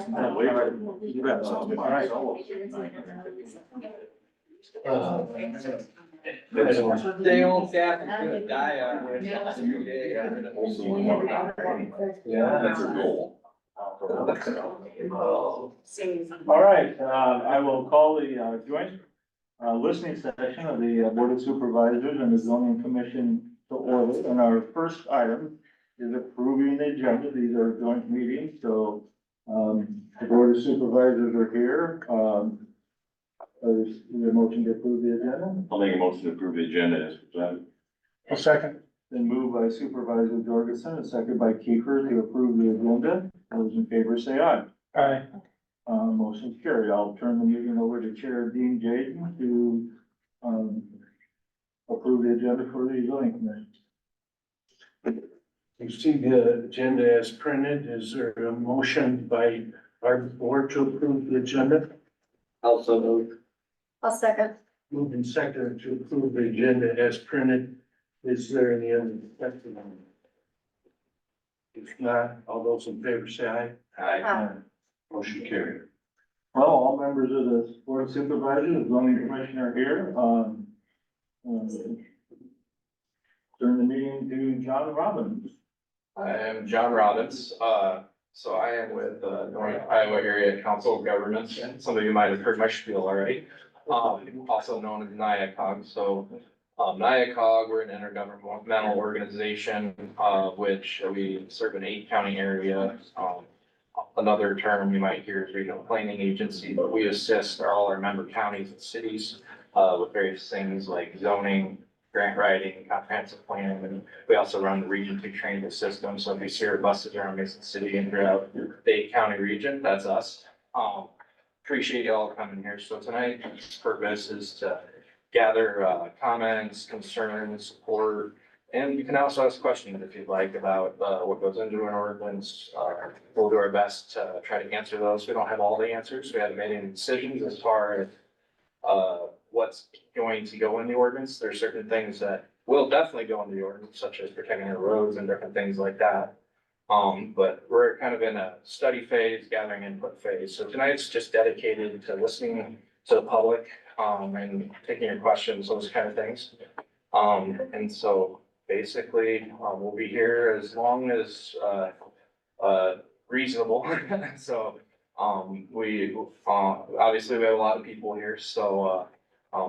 You got something. All right. Stay on tap and die on it. Yeah, that's a goal. All right, I will call the joint listening session of the Board of Supervisors and the Zoning Commission to order. And our first item is approving the agenda. These are joint meetings, so the Board of Supervisors are here. Is there a motion to approve the agenda? I'll make a motion to approve the agenda as presented. A second. Then moved by Supervisor Jorgensen, and second by Kiefer to approve the agenda. Those in favor say aye. Aye. Motion carried. I'll turn the meeting over to Chair Dean Jaden to, approve the agenda for the zoning commission. You see the agenda as printed. Is there a motion by our board to approve the agenda? Also moved. I'll second. Moved and seconded to approve the agenda as printed. Is there any other discussion? If not, all those in favor say aye. Aye. Motion carried. Well, all members of the Board of Supervisors, the zoning commissioner are here. Turn the meeting to John Robbins. I am John Robbins, so I am with North Iowa Area Council of Governments, and some of you might have heard my spiel already. Also known as NIACOG, so NIACOG, we're an intergovernmental organization, which we serve an 8-county area. Another term you might hear is regional planning agency, but we assist all our member counties and cities with various things like zoning, grant writing, comprehensive plan, and we also run the Region 2 transit system. So if you see our buses around Mason City and throughout the 8-county region, that's us. Appreciate you all coming here. So tonight's purpose is to gather comments, concerns, support, and you can also ask questions if you'd like about what goes into an ordinance. We'll do our best to try to answer those. We don't have all the answers. We haven't made any decisions as far as what's going to go in the ordinance. There are certain things that will definitely go in the ordinance, such as protecting our roads and different things like that. But we're kind of in a study phase, gathering input phase. So tonight's just dedicated to listening to the public, and taking your questions, those kind of things. And so basically, we'll be here as long as, reasonable. So, we, obviously we have a lot of people here, so,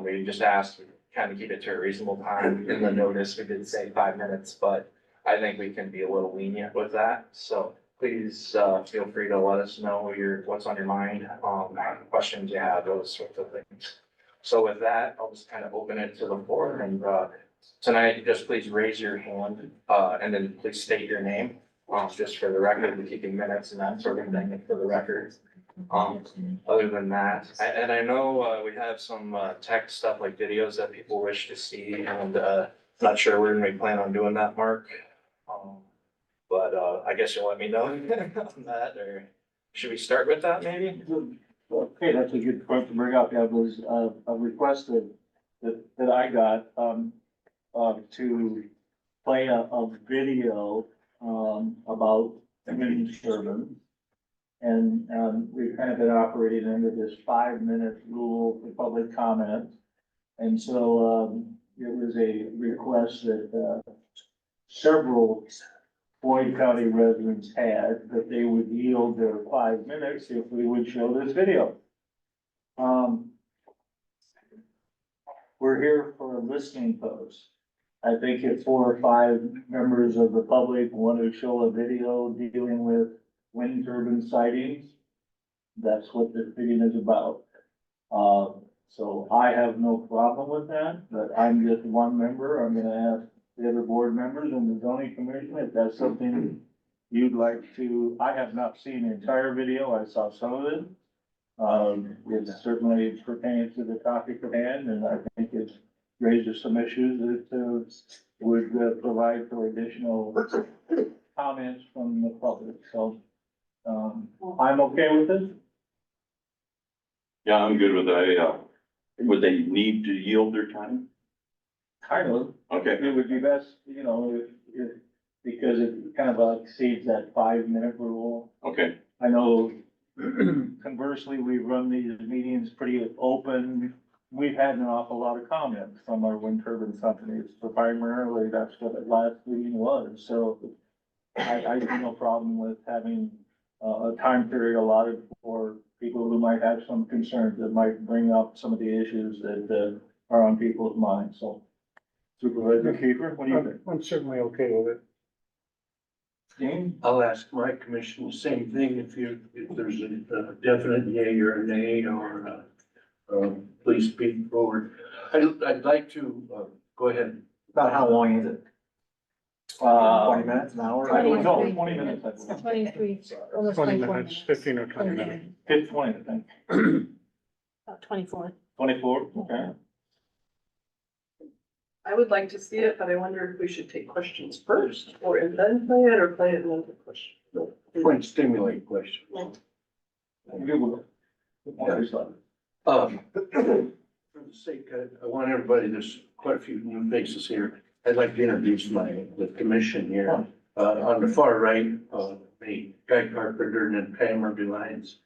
we just asked to kind of keep it to a reasonable time. In the notice, we did say 5 minutes, but I think we can be a little lenient with that. So please, feel free to let us know what's on your mind, questions you have, those sorts of things. So with that, I'll just kind of open it to the floor, and, tonight, just please raise your hand, and then please state your name, just for the record, we're keeping minutes and that sort of thing for the record. Other than that, and I know, we have some, tech stuff like videos that people wish to see, and, not sure when we plan on doing that, Mark. But, I guess you'll let me know on that, or should we start with that maybe? Okay, that's a good point to bring up. That was a request that I got, to play a video, about wind turbines. And, we've kind of been operating under this 5-minute rule for public comment. And so, it was a request that, several Floyd County residents had, that they would yield their 5 minutes if we would show this video. We're here for a listening post. I think if 4 or 5 members of the public want to show a video dealing with wind turbine sightings, that's what this meeting is about. So I have no problem with that, but I'm just one member. I'm gonna ask the other board members and the zoning commission if that's something you'd like to. I have not seen the entire video. I saw some of it. It certainly pertains to the topic at hand, and I think it raises some issues that would provide for additional comments from the public. So I'm okay with this. Yeah, I'm good with that. Would they need to yield their time? Kind of. Okay, It would be best, you know, because it kind of exceeds that 5-minute rule. okay, I know conversely, we run these meetings pretty open. We've had an awful lot of comments from our wind turbine companies, but primarily that's what the last meeting was, so I see no problem with having a time period allotted for people who might have some concerns that might bring up some of the issues that are on people's minds, so. Supervisor Kiefer, what do you think? I'm certainly okay with it. Dean? I'll ask my commission the same thing, if there's a definite yay or a nay, or, please speak forward. I'd like to, go ahead. About how long is it? 20 minutes, an hour? I don't know, 20 minutes, I believe. 23, almost 20 24 minutes, minutes. 15 or 20 minutes. 20, I think. About 24. 24, okay. I would like to see it, but I wonder if we should take questions first, or and then play it, or play it and then take questions. No. Point stimulate question. Good work. For the sake, I want everybody, there's quite a few new faces here. I'd like to introduce the commission here. On the far right, me, Guy Carpenter, and then Pam Murphy Lyons,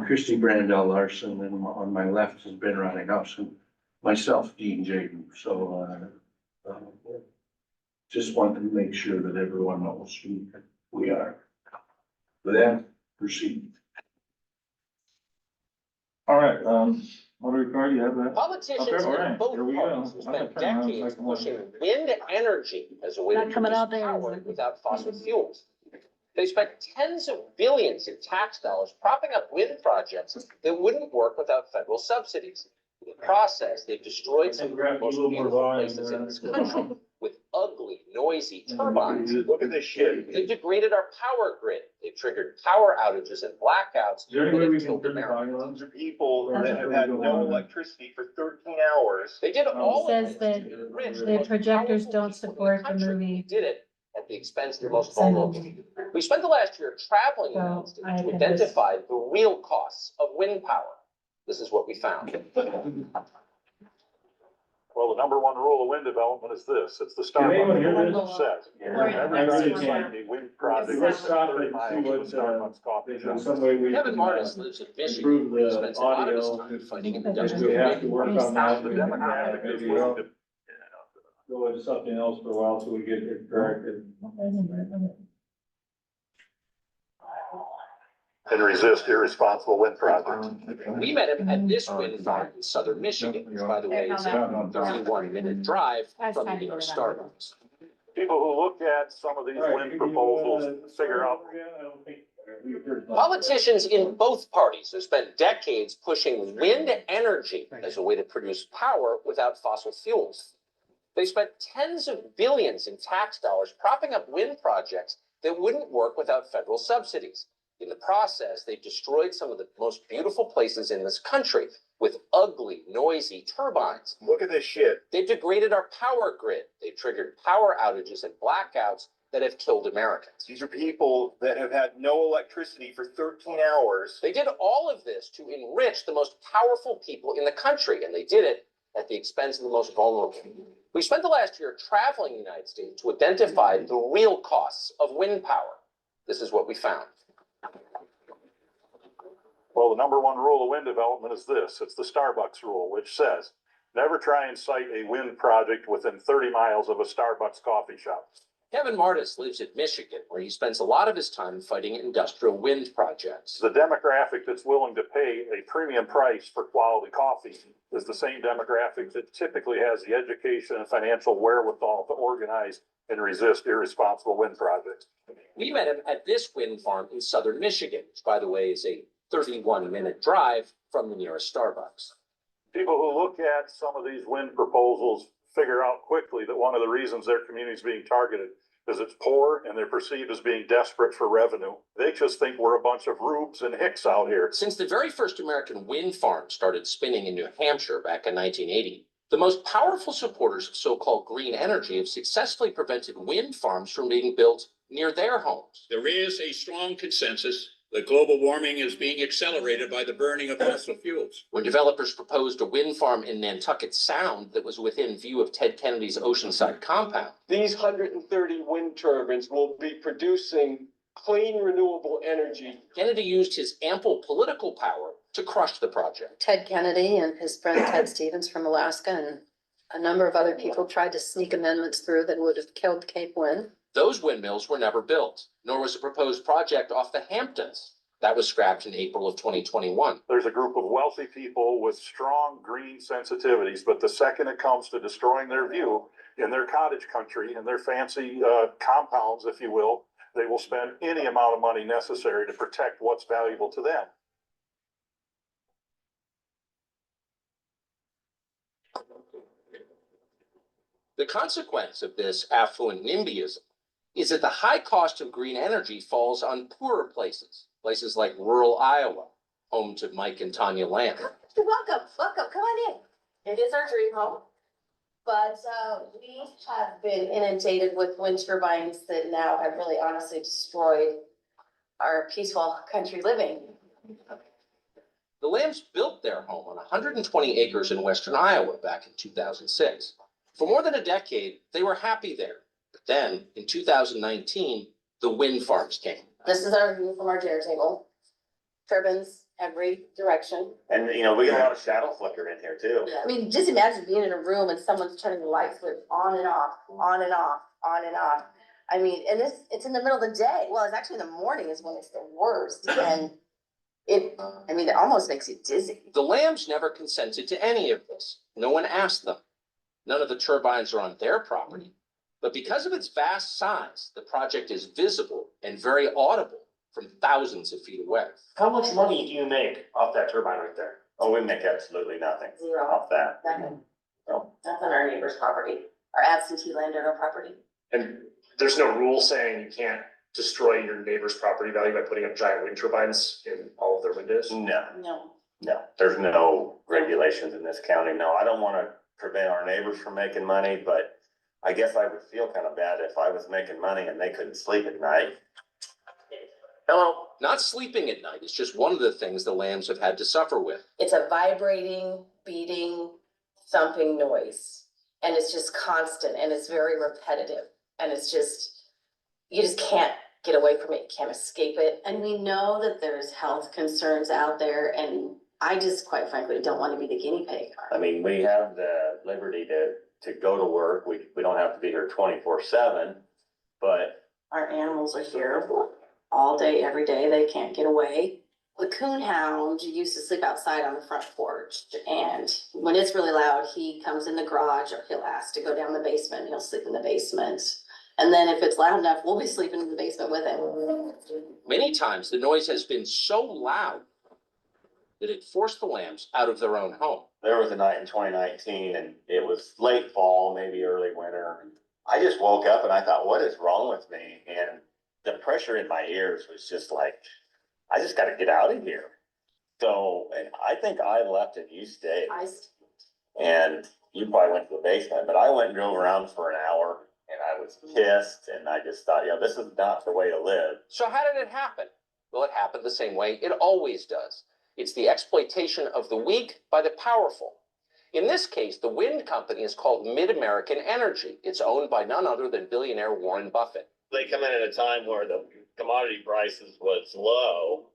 Christy Brandell Larson, and on my left is Ben Ronnehouse, and myself, Dean Jaden. So, just wanted to make sure that everyone knows who we are. With that, proceed. All right, Alderman Carr, you have that? Politicians Okay, all in right, both here we go. parties have spent Okay, I'll decades make one. pushing wind energy as a way to Not coming produce out there, power is it? without fossil fuels. They spent tens of billions in tax dollars propping up wind projects that wouldn't work without federal subsidies. In the process, they've destroyed some of the most beautiful places in this country with ugly, noisy turbines. Look at this shit. They've degraded our power grid. They've triggered power outages and blackouts Is there any that way we have can killed turn the Americans. volume on? People that have had no electricity for 13 hours. They did all It of says this that to enrich the most projectors powerful don't people in support the country. movie. They did it at the expense of the most vulnerable. We spent the last year traveling the United States I to think this- identify the real costs of wind power. This is what we found. Well, the number one rule of wind development is this, it's the Can anyone hear Starbucks this? set. Or- Every time you sign a wind project. Let's stop it and see miles what, of Starbucks coffee If shop. there's some way we Kevin can, Martis lives in Michigan. improve He the spends a lot of his audio. time fighting an If If industrial we have to wind. work on that, The we demographic is maybe willing we'll to go into something else for a while till we get it corrected. and resist irresponsible wind projects. We met him at this wind farm in southern Michigan, which by the way is a 31-minute drive from the nearest Starbucks. People who look at some of these wind proposals figure out. Politicians in both parties have spent decades pushing wind energy as a way to produce power without fossil fuels. They spent tens of billions in tax dollars propping up wind projects that wouldn't work without federal subsidies. In the process, they've destroyed some of the most beautiful places in this country with ugly, noisy turbines. Look at this shit. They've degraded our power grid. They've triggered power outages and blackouts that have killed Americans. These are people that have had no electricity for 13 hours. They did all of this to enrich the most powerful people in the country, and they did it at the expense of the most vulnerable. We spent the last year traveling the United States to identify the real costs of wind power. This is what we found. Well, the number one rule of wind development is this, it's the Starbucks rule, which says, never try and site a wind project within 30 miles of a Starbucks coffee shop. Kevin Martis lives in Michigan, where he spends a lot of his time fighting industrial wind projects. The demographic that's willing to pay a premium price for quality coffee is the same demographic that typically has the education and financial wherewithal to organize and resist irresponsible wind projects. We met him at this wind farm in southern Michigan, which by the way is a 31-minute drive from the nearest Starbucks. People who look at some of these wind proposals figure out quickly that one of the reasons their community is being targeted is it's poor and they're perceived as being desperate for revenue. They just think we're a bunch of rubes and hicks out here. Since the very first American wind farm started spinning in New Hampshire back in 1980, the most powerful supporters of so-called green energy have successfully prevented wind farms from being built near their homes. There is a strong consensus that global warming is being accelerated by the burning of fossil fuels. When developers proposed a wind farm in Nantucket Sound that was within view of Ted Kennedy's Oceanside compound, These 130 wind turbines will be producing clean, renewable energy. Kennedy used his ample political power to crush the project. Ted Kennedy and his friend Ted Stevens from Alaska and a number of other people tried to sneak amendments through that would have killed Cape Wind. Those windmills were never built, nor was a proposed project off the Hamptons. That was scrapped in April of 2021. There's a group of wealthy people with strong green sensitivities, but the second it comes to destroying their view in their cottage country and their fancy compounds, if you will, they will spend any amount of money necessary to protect what's valuable to them. The consequence of this affluent NIMBYism is that the high cost of green energy falls on poorer places, places like rural Iowa, home to Mike and Tanya Lamb. Welcome, come on in. It is our dream home. But we have been inundated with wind turbines that now have really honestly destroyed our peaceful country living. The Lambs built their home on 120 acres in western Iowa back in 2006. For more than a decade, they were happy there. But then, in 2019, the wind farms came. This is our view from our dinner table. Turbines every direction. And, you know, we get a lot of shadow flicker in here too. I mean, just imagine being in a room and someone's turning the light switch on and off, on and off, on and off. I mean, and it's in the middle of the day. Well, it's actually in the morning is when it's the worst. And it almost makes you dizzy. The Lambs never consented to any of this. No one asked them. None of the turbines are on their property. But because of its vast size, the project is visible and very audible from thousands of feet away. How much money do you make off that turbine right there? Oh, we make absolutely nothing Zero. off that. Nothing. No. That's on our neighbor's property, our absentee landowner property. And there's no rule saying you can't destroy your neighbor's property value by putting up giant wind turbines in all of their windows? No. No, there's no regulations in this county. No, I don't wanna prevent our neighbors from making money, but I guess I would feel kind of bad if I was making money and they couldn't sleep at night. Hello? Not sleeping at night is just one of the things the Lambs have had to suffer with. It's a vibrating, beating, thumping noise. And it's just constant and it's very repetitive. And it's just, you just can't get away from it. You can't escape it. And we know that there's health concerns out there. And I just quite frankly don't want to be the guinea pig. I mean, we have the liberty to go to work. We don't have to be here 24/7, but Our animals are here all day, every day. They can't get away. The coon hound used to sleep outside on the front porch. And when it's really loud, he comes in the garage or he'll ask to go down the basement. And he'll sleep in the basement. And then if it's loud enough, we'll be sleeping in the basement with him. Many times the noise has been so loud that it forced the Lambs out of their own home. there was a night in 2019 and it was late fall, maybe early winter. I just woke up and I thought, what is wrong with me? And the pressure in my ears was just like, I just gotta get out of here. So, and I think I left and you stayed. And you probably went to the basement, but I went and drove around for an hour and I was pissed and I just thought, this is not the way to live. So how did it happen? Well, it happened the same way it always does. It's the exploitation of the weak by the powerful. In this case, the wind company is called Mid-American Energy. It's owned by none other than billionaire Warren Buffett. They come in at a time where the commodity prices was low.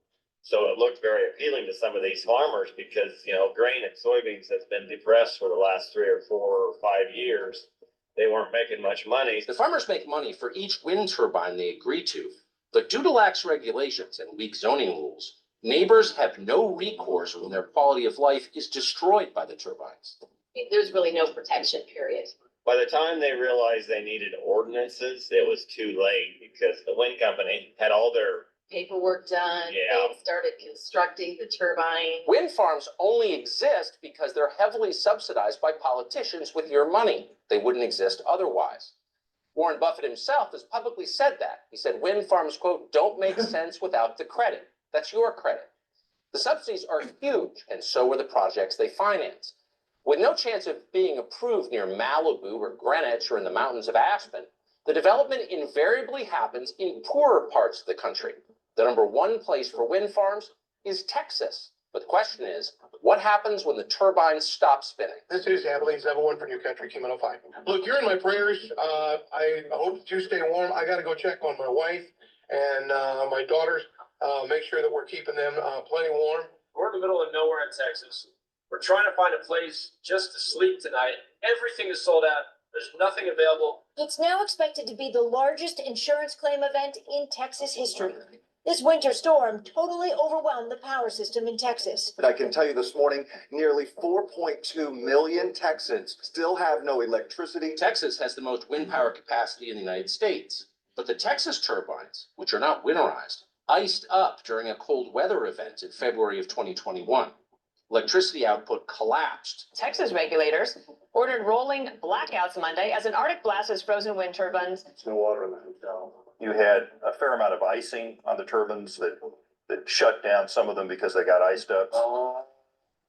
So it looked very appealing to some of these farmers because, grain and soybeans has been depressed for the last 3 or 4 or 5 years. They weren't making much money. The farmers make money for each wind turbine they agree to, but due to lax regulations and weak zoning rules, neighbors have no recourse when their quality of life is destroyed by the turbines. There's really no protection, period. By the time they realized they needed ordinances, it was too late because the wind company had all their Paperwork done. Yeah. They started constructing the turbine. Wind farms only exist because they're heavily subsidized by politicians with your money. They wouldn't exist otherwise. Warren Buffett himself has publicly said that. He said wind farms, quote, don't make sense without the credit. That's your credit. The subsidies are huge, and so are the projects they finance. With no chance of being approved near Malibu or Greenwich or in the mountains of Aspen, the development invariably happens in poorer parts of the country. The number one place for wind farms is Texas. But the question is, what happens when the turbines stop spinning? This is Abilene 71 for New Country Q105. Look, you're in my prayers. I hope that you stay warm. I got to go check on my wife and, my daughters, make sure that we're keeping them, plenty warm. We're in the middle of nowhere in Texas. We're trying to find a place just to sleep tonight. Everything is sold out. There's nothing available. It's now expected to be the largest insurance claim event in Texas history. This winter storm totally overwhelmed the power system in Texas. But I can tell you this morning, nearly 4.2 million Texans still have no electricity. Texas has the most wind power capacity in the United States, but the Texas turbines, which are not winterized, iced up during a cold weather event in February of 2021. Electricity output collapsed. Texas regulators ordered rolling blackouts Monday as an Arctic blast has frozen wind turbines. There's no water in the hotel. You had a fair amount of icing on the turbines that shut down some of them because they got iced up.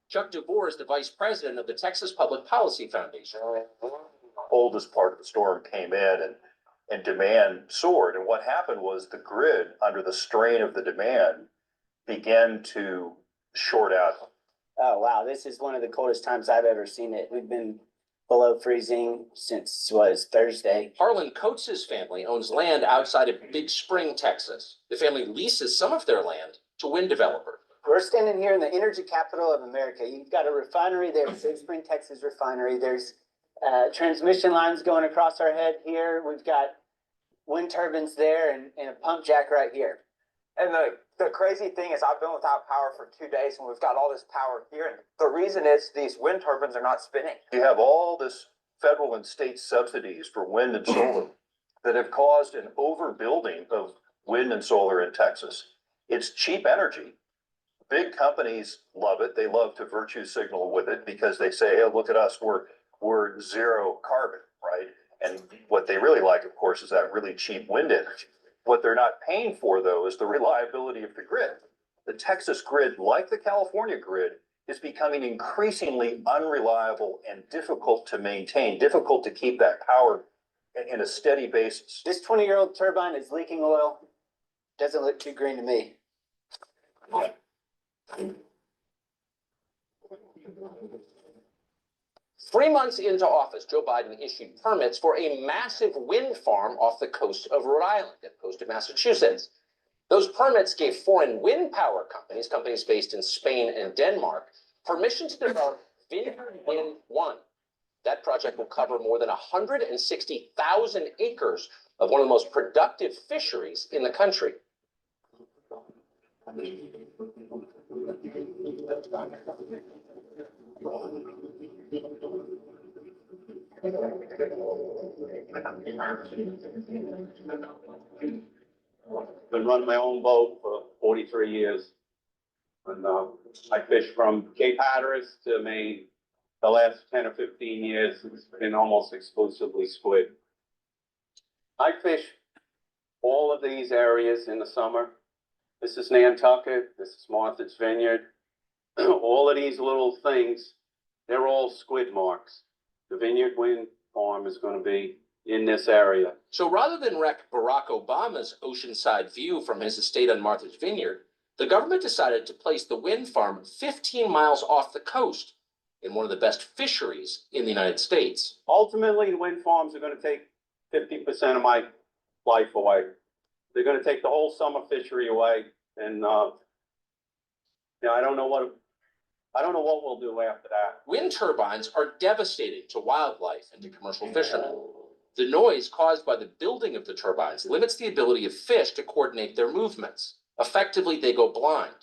Chuck DeVore is the vice president of the Texas Public Policy Foundation. Oldest part of the storm came in and demand soared. And what happened was the grid, under the strain of the demand, began to short out. Oh, wow. This is one of the coldest times I've ever seen it. We've been below freezing since Thursday. Harlan Coates' family owns land outside of Big Spring, Texas. The family leases some of their land to wind developer. We're standing here in the energy capital of America. You've got a refinery there, Big Spring, Texas refinery. There's transmission lines going across our head here. We've got wind turbines there and a pump jack right here. And the crazy thing is I've been without power for 2 days and we've got all this power here. And the reason is these wind turbines are not spinning. You have all this federal and state subsidies for wind and solar that have caused an overbuilding of wind and solar in Texas. It's cheap energy. Big companies love it. They love to virtue signal with it because they say, hey, look at us, we're zero carbon, right? And what they really like, of course, is that really cheap wind energy. What they're not paying for, though, is the reliability of the grid. The Texas grid, like the California grid, is becoming increasingly unreliable and difficult to maintain, difficult to keep that power in a steady basis. This 20-year-old turbine is leaking oil. Doesn't look too green to me. 3 months into office, Joe Biden issued permits for a massive wind farm off the coast of Rhode Island, the coast of Massachusetts. Those permits gave foreign wind power companies, companies based in Spain and Denmark, permission to develop Vineyard Wind 1. That project will cover more than 160,000 acres of one of the most productive fisheries in the country. Been running my own boat for 43 years. And I fish from Cape Hatteras to Maine. The last 10 or 15 years, it's been almost exclusively squid. I fish all of these areas in the summer. This is Nantucket, this is Martha's Vineyard. All of these little things, they're all squid marks. The Vineyard Wind Farm is going to be in this area. So rather than wreck Barack Obama's oceanside view from his estate on Martha's Vineyard, the government decided to place the wind farm 15 miles off the coast in one of the best fisheries in the United States. Ultimately, the wind farms are going to take 50% of my life away. They're going to take the whole summer fishery away. And I don't know what we'll do after that. Wind turbines are devastating to wildlife and to commercial fishermen. The noise caused by the building of the turbines limits the ability of fish to coordinate their movements. Effectively, they go blind.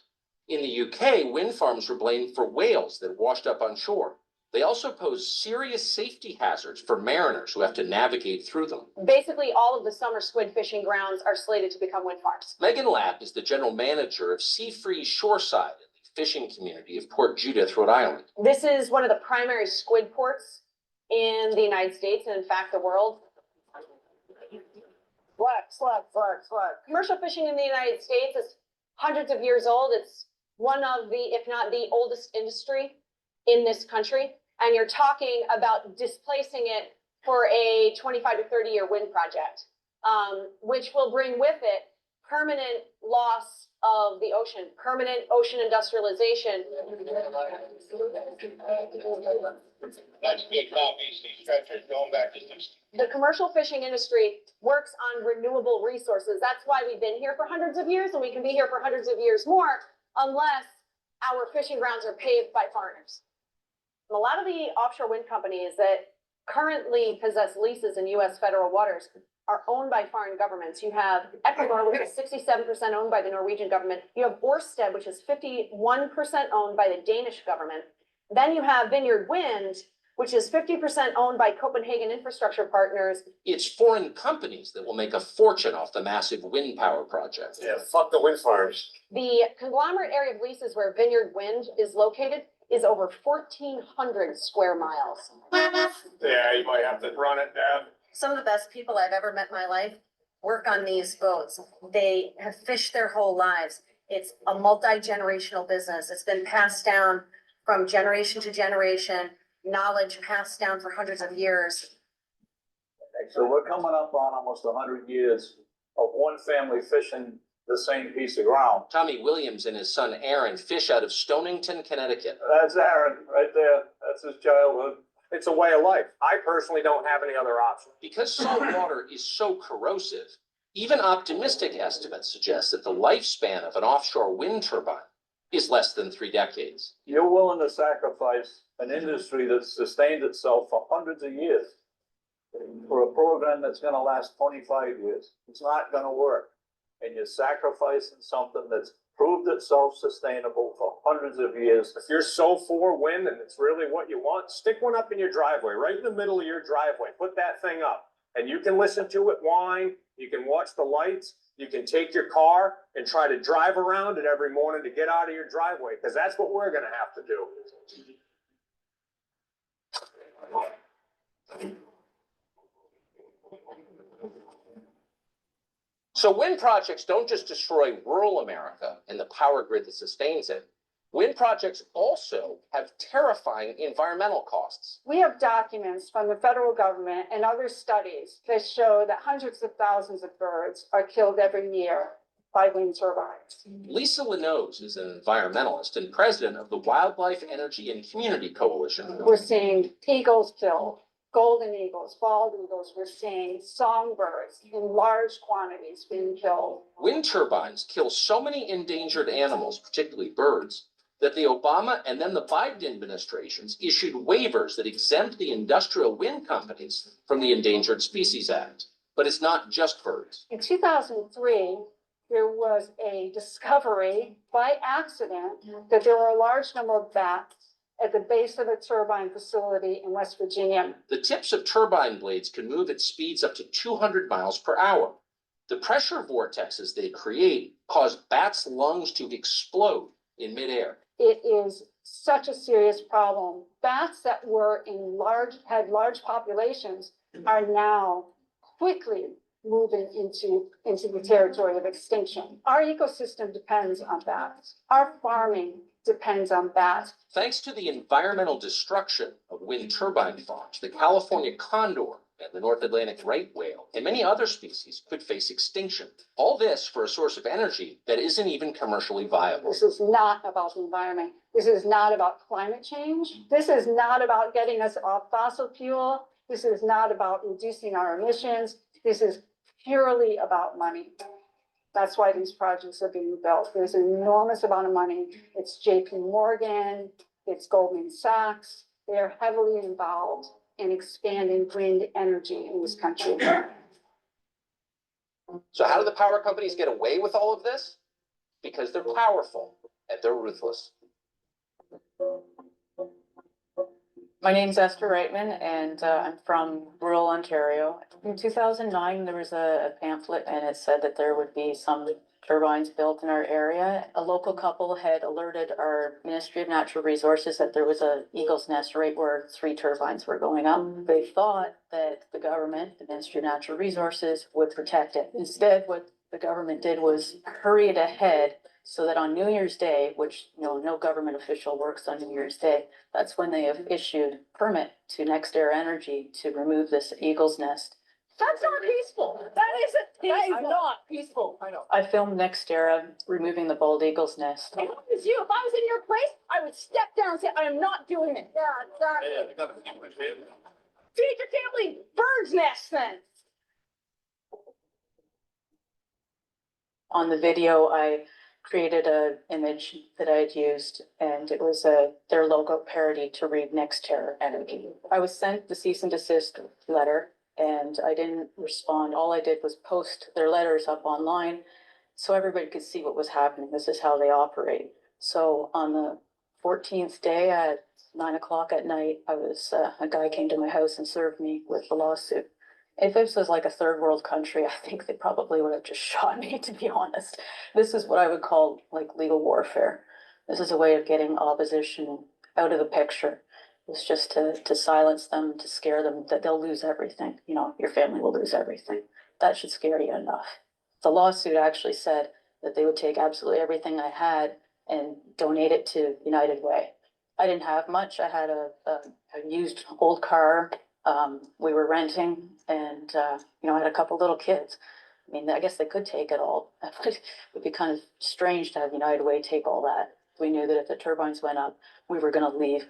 In the UK, wind farms were blamed for whales that washed up on shore. They also pose serious safety hazards for mariners who have to navigate through them. Basically, all of the summer squid fishing grounds are slated to become wind farms. Megan Lapp is the general manager of Sea Free Shoreside in the fishing community of Port Judith, Rhode Island. This is one of the primary squid ports in the United States and in fact the world. Slug. Commercial fishing in the United States is hundreds of years old. It's one of the, if not the oldest industry in this country. And you're talking about displacing it for a 25 to 30 year wind project, which will bring with it permanent loss of the ocean, permanent ocean industrialization. That's good copies, these stretchers going back to 60. The commercial fishing industry works on renewable resources. That's why we've been here for hundreds of years, and we can be here for hundreds of years more unless our fishing grounds are paved by foreigners. And a lot of the offshore wind companies that currently possess leases in US federal waters are owned by foreign governments. You have Equinor, which is 67% owned by the Norwegian government. You have Ørsted, which is 51% owned by the Danish government. Then you have Vineyard Wind, which is 50% owned by Copenhagen Infrastructure Partners. It's foreign companies that will make a fortune off the massive wind power project. Yeah, fuck the wind farms. The conglomerate area of leases where Vineyard Wind is located is over 1,400 square miles. Yeah, you might have to run it down. Some of the best people I've ever met in my life work on these boats. They have fished their whole lives. It's a multi-generational business. It's been passed down from generation to generation, knowledge passed down for hundreds of years. So we're coming up on almost 100 years of one family fishing the same piece of ground. Tommy Williams and his son Aaron fish out of Stonington, Connecticut. That's Aaron right there. That's his childhood. It's a way of life. I personally don't have any other option. Because salt water is so corrosive, even optimistic estimates suggest that the lifespan of an offshore wind turbine is less than 3 decades. You're willing to sacrifice an industry that's sustained itself for hundreds of years for a program that's gonna last 25 years. It's not gonna work. And you're sacrificing something that's proved itself sustainable for hundreds of years. If you're so for wind and it's really what you want, stick one up in your driveway, right in the middle of your driveway. Put that thing up and you can listen to it whine. You can watch the lights. You can take your car and try to drive around it every morning to get out of your driveway, because that's what we're gonna have to do. So wind projects don't just destroy rural America and the power grid that sustains it. Wind projects also have terrifying environmental costs. We have documents from the federal government and other studies that show that hundreds of thousands of birds are killed every year by wind turbines. Lisa Lenoz is an environmentalist and president of the Wildlife Energy and Community Coalition. We're seeing eagles killed, golden eagles, bald eagles. We're seeing songbirds in large quantities being killed. Wind turbines kill so many endangered animals, particularly birds, that the Obama and then the Biden administrations issued waivers that exempt the industrial wind companies from the Endangered Species Act. But it's not just birds. In 2003, there was a discovery by accident that there were a large number of bats at the base of a turbine facility in West Virginia. The tips of turbine blades can move at speeds up to 200 miles per hour. The pressure vortexes they create cause bats' lungs to explode in midair. It is such a serious problem. Bats that were had large populations are now quickly moving into the territory of extinction. Our ecosystem depends on bats. Our farming depends on bats. Thanks to the environmental destruction of wind turbine farms, the California condor and the North Atlantic right whale and many other species could face extinction. All this for a source of energy that isn't even commercially viable. This is not about the environment. This is not about climate change. This is not about getting us off fossil fuel. This is not about reducing our emissions. This is purely about money. That's why these projects are being built. There's an enormous amount of money. It's JP Morgan, it's Goldman Sachs. They're heavily involved in expanding wind energy in this country. So how do the power companies get away with all of this? Because they're powerful and they're ruthless. My name's Esther Reitman, and I'm from rural Ontario. In 2009, there was a pamphlet, and it said that there would be some turbines built in our area. A local couple had alerted our Ministry of Natural Resources that there was a eagle's nest right where 3 turbines were going up. They thought that the government, the Ministry of Natural Resources, would protect it. Instead, what the government did was hurry it ahead so that on New Year's Day, which no government official works on New Year's Day, that's when they have issued permit to Next Air Energy to remove this eagle's nest That's not peaceful. That is not peaceful. I know. I filmed next era removing the bald eagle's nest. If I was you, if I was in your place, I would step down and say, I am not doing it. Yeah, exactly. Feed your family bird's nests then. On the video, I created a image that I had used, and it was their logo parody to read Nextera Energy. I was sent the cease and desist letter, and I didn't respond. All I did was post their letters up online so everybody could see what was happening. This is how they operate. So on the 14th day at 9 o'clock at night, a guy came to my house and served me with the lawsuit. If this was like a third world country, I think they probably would have just shot me, to be honest. This is what I would call like legal warfare. This is a way of getting opposition out of the picture. It's just to silence them, to scare them that they'll lose everything. You know, your family will lose everything. That should scare you enough. The lawsuit actually said that they would take absolutely everything I had and donate it to United Way. I didn't have much. I had a used old car. We were renting, and I had a couple little kids. I mean, I guess they could take it all. It would be kind of strange to have United Way take all that. We knew that if the turbines went up, we were going to leave,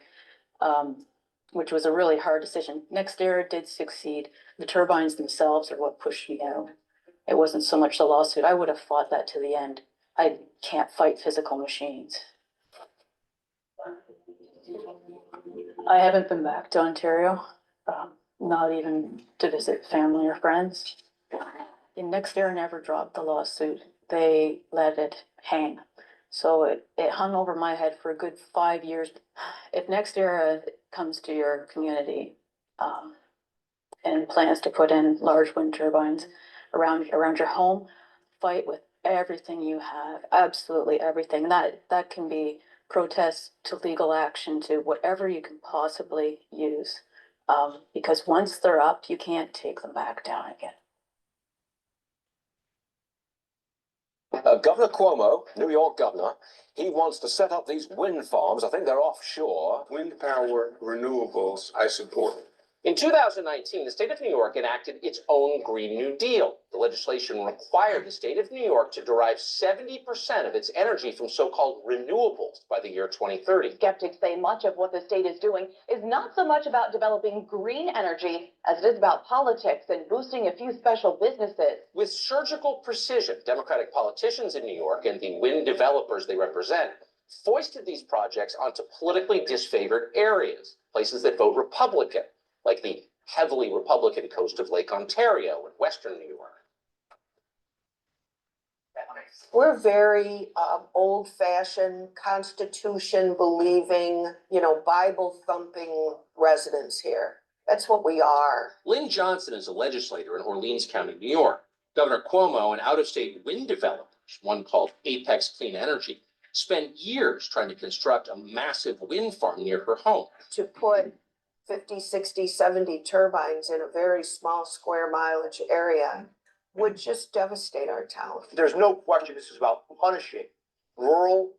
which was a really hard decision. NextEra did succeed. The turbines themselves are what pushed me out. It wasn't so much the lawsuit. I would have fought that to the end. I can't fight physical machines. I haven't been back to Ontario. Not even to visit family or friends. And NextEra never dropped the lawsuit. They let it hang. So it hung over my head for a good 5 years. If NextEra comes to your community and plans to put in large wind turbines around your home, fight with everything you have, absolutely everything. That can be protests to legal action to whatever you can possibly use. Because once they're up, you can't take them back down again. Governor Cuomo, New York governor, he wants to set up these wind farms. I think they're offshore. Wind power, renewables, I support. In 2019, the state of New York enacted its own Green New Deal. The legislation required the state of New York to derive 70% of its energy from so-called renewables by the year 2030. Skeptics say much of what the state is doing is not so much about developing green energy as it is about politics and boosting a few special businesses. With surgical precision, Democratic politicians in New York and the wind developers they represent foisted these projects onto politically disfavored areas, places that vote Republican, like the heavily Republican coast of Lake Ontario in Western New York. We're very old-fashioned, Constitution-believing, Bible-thumping residents here. That's what we are. Lynn Johnson is a legislator in Orleans County, New York. Governor Cuomo and out-of-state wind developers, one called Apex Clean Energy, spent years trying to construct a massive wind farm near her home. To put 50, 60, 70 turbines in a very small square mileage area would just devastate our town. There's no question this is about punishing rural,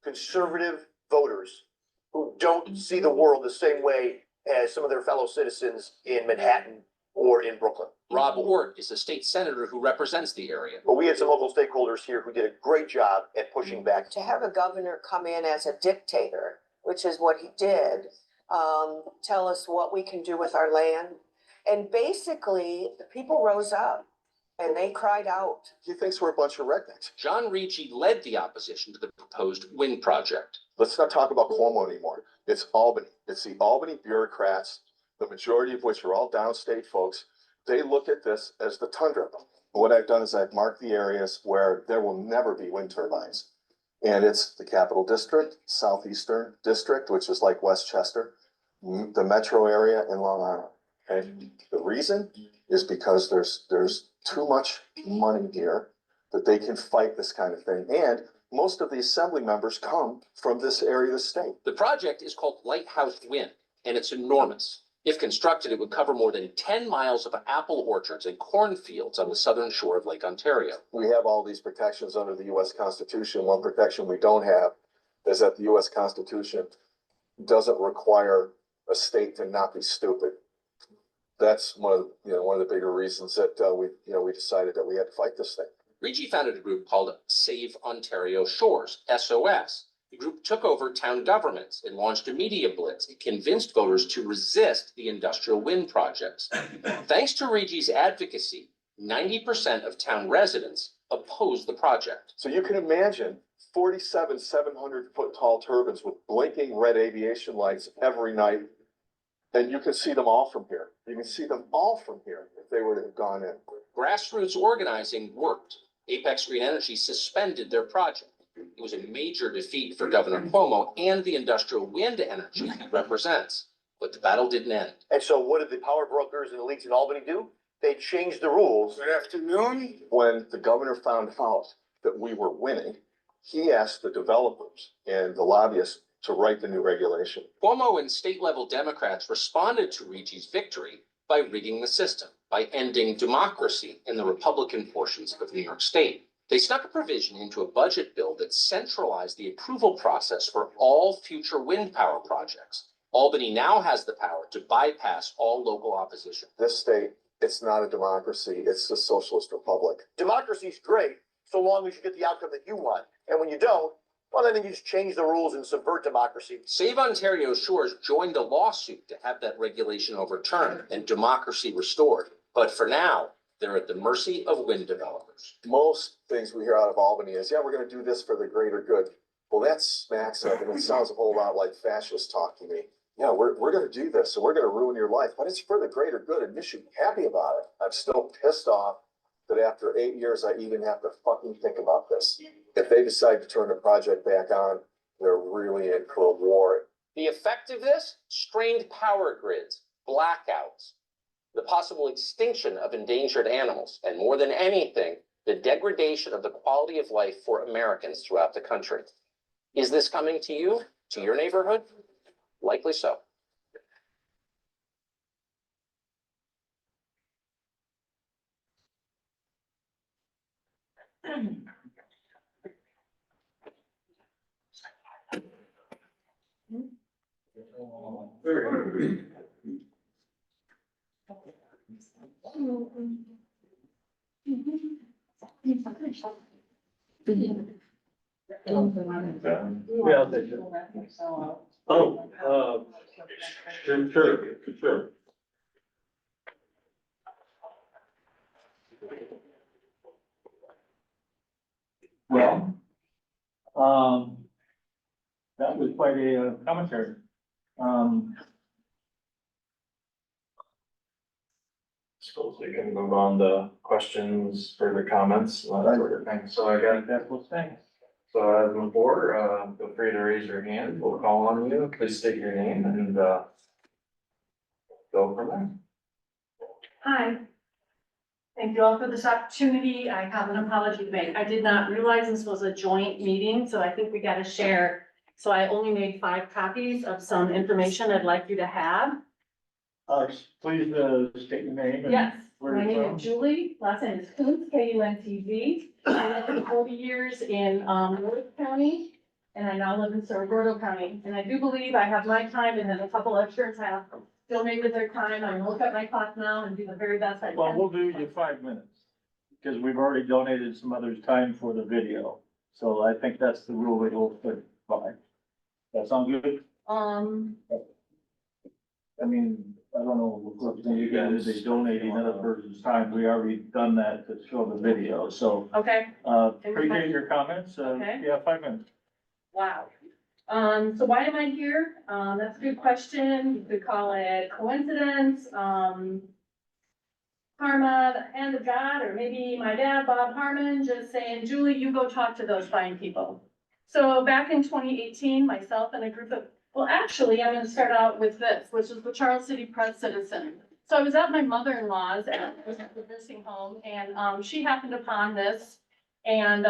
conservative voters who don't see the world the same way as some of their fellow citizens in Manhattan or in Brooklyn. Rob Ort is a state senator who represents the area. But we had some local stakeholders here who did a great job at pushing back. To have a governor come in as a dictator, which is what he did, tell us what we can do with our land. And basically, the people rose up and they cried out. He thinks we're a bunch of rednecks. John Ricci led the opposition to the proposed wind project. Let's not talk about Cuomo anymore. It's Albany. It's the Albany bureaucrats, the majority of which are all downstate folks. They look at this as the tundra. What I've done is I've marked the areas where there will never be wind turbines. And it's the Capital District, Southeastern District, which is like Westchester, the metro area in Long Island. And the reason is because there's too much money here that they can fight this kind of thing. And most of the assembly members come from this area of the state. The project is called Lighthouse Wind, and it's enormous. If constructed, it would cover more than 10 miles of apple orchards and cornfields on the southern shore of Lake Ontario. We have all these protections under the U.S. Constitution. One protection we don't have is that the U.S. Constitution doesn't require a state to not be stupid. That's one of the bigger reasons that, we decided that we had to fight this thing. Ricci founded a group called Save Ontario Shores, SOS. The group took over town governments and launched a media blitz. It convinced voters to resist the industrial wind projects. Thanks to Ricci's advocacy, 90% of town residents opposed the project. So you can imagine 47 700-foot tall turbines with blinking red aviation lights every night. And you can see them all from here. You can see them all from here if they were to have gone in. Grassroots organizing worked. Apex Green Energy suspended their project. It was a major defeat for Governor Cuomo and the industrial wind energy he represents. But the battle didn't end. And so what did the power brokers and elites in Albany do? They changed the rules. Good afternoon. When the governor found out that we were winning, he asked the developers and the lobbyists to write the new regulation. Cuomo and state-level Democrats responded to Ricci's victory by rigging the system, by ending democracy in the Republican portions of New York State. They snuck a provision into a budget bill that centralized the approval process for all future wind power projects. Albany now has the power to bypass all local opposition. This state, it's not a democracy, it's a socialist republic. Democracy's great, so long as you get the outcome that you want. And when you don't, well, then you just change the rules and subvert democracy. Save Ontario Shores joined a lawsuit to have that regulation overturned and democracy restored. But for now, they're at the mercy of wind developers. Most things we hear out of Albany is, yeah, we're going to do this for the greater good. Well, that smacks of, and it sounds a whole lot like fascist talk to me. Yeah, we're going to do this, and we're going to ruin your life, but it's for the greater good, and you should be happy about it. I'm still pissed off that after 8 years, I even have to fucking think about this. If they decide to turn the project back on, they're really in for a war. The effect of this? Strained power grids, blackouts, the possible extinction of endangered animals, and more than anything, the degradation of the quality of life for Americans throughout the country. Is this coming to you, to your neighborhood? Likely so. Sure. Well, that was quite a commentary. Suppose we can move on to questions, further comments, that sort of thing. So I got, That's what's saying. so as before, feel free to raise your hand. We'll call on you. Please state your name and, go from there. Hi. Thank you all for this opportunity. I have an apology to make. I did not realize this was a joint meeting, so I think we gotta share. So I only made 5 copies of some information I'd like you to have. Please, state your name. and Yes, where my you're name from. is Julie, last name is Kuntz, Kuntz. I lived for 40 years in, North County, and I now live in Saragordo County. And I do believe I have my time and then a couple extras have donated their time. I'm gonna look at my clock now and do the very best I can. Well, we'll do you 5 minutes, because we've already donated some others' time for the video. So I think that's the rule that we'll put by. That sound good? I mean, I don't know, what you guys, they donating another person's time, we already done that to show the video, so. Okay. Appreciate your comments, Okay. yeah, 5 minutes. Wow. So why am I here? That's a good question. You could call it coincidence, karma, the hand of God, or maybe my dad, Bob Harmon, just saying, Julie, you go talk to those fine people. So back in 2018, myself and a group of, well, actually, I'm gonna start out with this, which is the Charles City Press Citizen. So I was at my mother-in-law's at the nursing home, and she happened upon this. And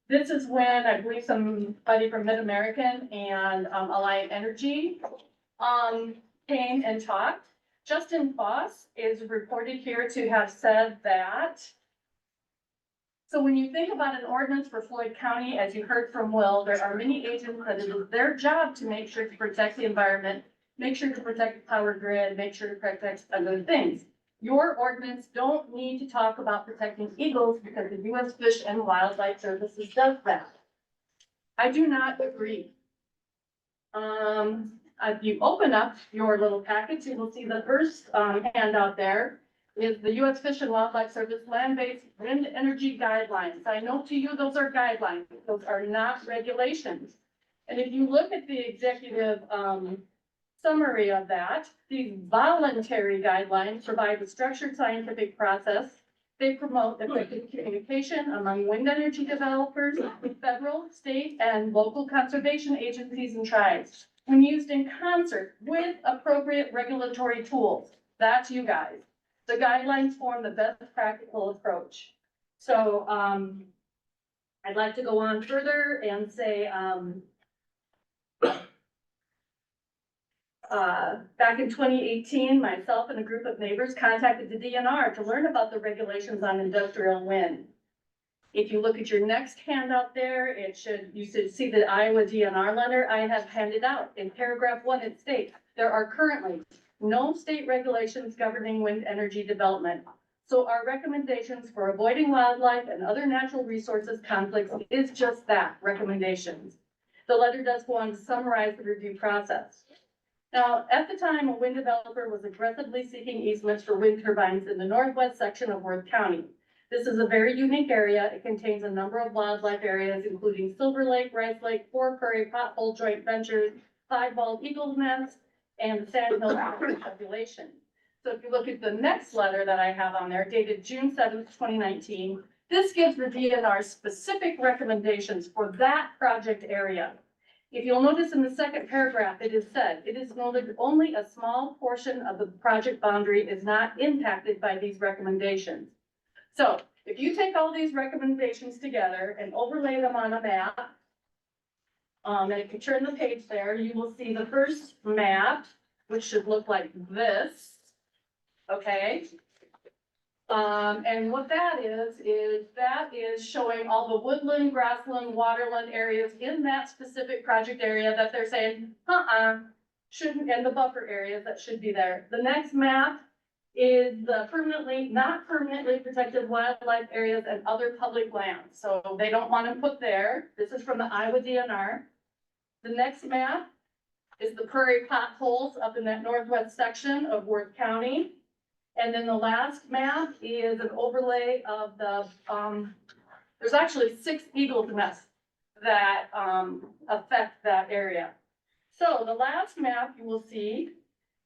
this is when I believe somebody from Mid-American and Alliant Energy came and talked. Justin Foss is reported here to have said that. So when you think about an ordinance for Floyd County, as you heard from Will, there are many agents that it is their job to make sure to protect the environment make sure to protect the power grid, make sure to protect other things. Your ordinance don't need to talk about protecting eagles because the U.S. Fish and Wildlife Services does that. I do not agree. If you open up your little package, you will see the first handout there is the U.S. Fish and Wildlife Service land-based wind energy guidelines. I note to you, those are guidelines. Those are not regulations. And if you look at the executive summary of that, these voluntary guidelines provide a structured scientific process. They promote effective communication among wind energy developers, federal, state, and local conservation agencies and tribes, when used in concert with appropriate regulatory tools. That's you guys. The guidelines form the best practical approach. So I'd like to go on further and say, back in 2018, myself and a group of neighbors contacted the DNR to learn about the regulations on industrial wind. If you look at your next handout there, you should see the Iowa DNR letter I have handed out. In paragraph 1, it states, there are currently no state regulations governing wind energy development. So our recommendations for avoiding wildlife and other natural resources conflicts is just that, recommendations. The letter does go on to summarize the review process. Now, at the time, a wind developer was aggressively seeking easements for wind turbines in the northwest section of Worth County. This is a very unique area. It contains a number of wildlife areas, including Silver Lake, Rice Lake, Four Prairie, Pothole Joint Ventures, Five-Balled Eagle's Nest, and the Sand Hill population. So if you look at the next letter that I have on there, dated June 7th, 2019, this gives the DNR specific recommendations for that project area. If you'll notice in the second paragraph, it is said, it is noted only a small portion of the project boundary is not impacted by these recommendations. So if you take all these recommendations together and overlay them on a map, and if you turn the page there, you will see the first map, which should look like this. Okay. And what that is showing all the woodland, grassland, waterland areas in that specific project area that they're saying, shouldn't, and the buffer areas that should be there. The next map is the not permanently protected wildlife areas and other public lands. So they don't want to put there. This is from the Iowa DNR. The next map is the prairie potholes up in that northwest section of Worth County. And then the last map is an overlay of the, there's actually 6 eagle's nests that affect that area. So the last map you will see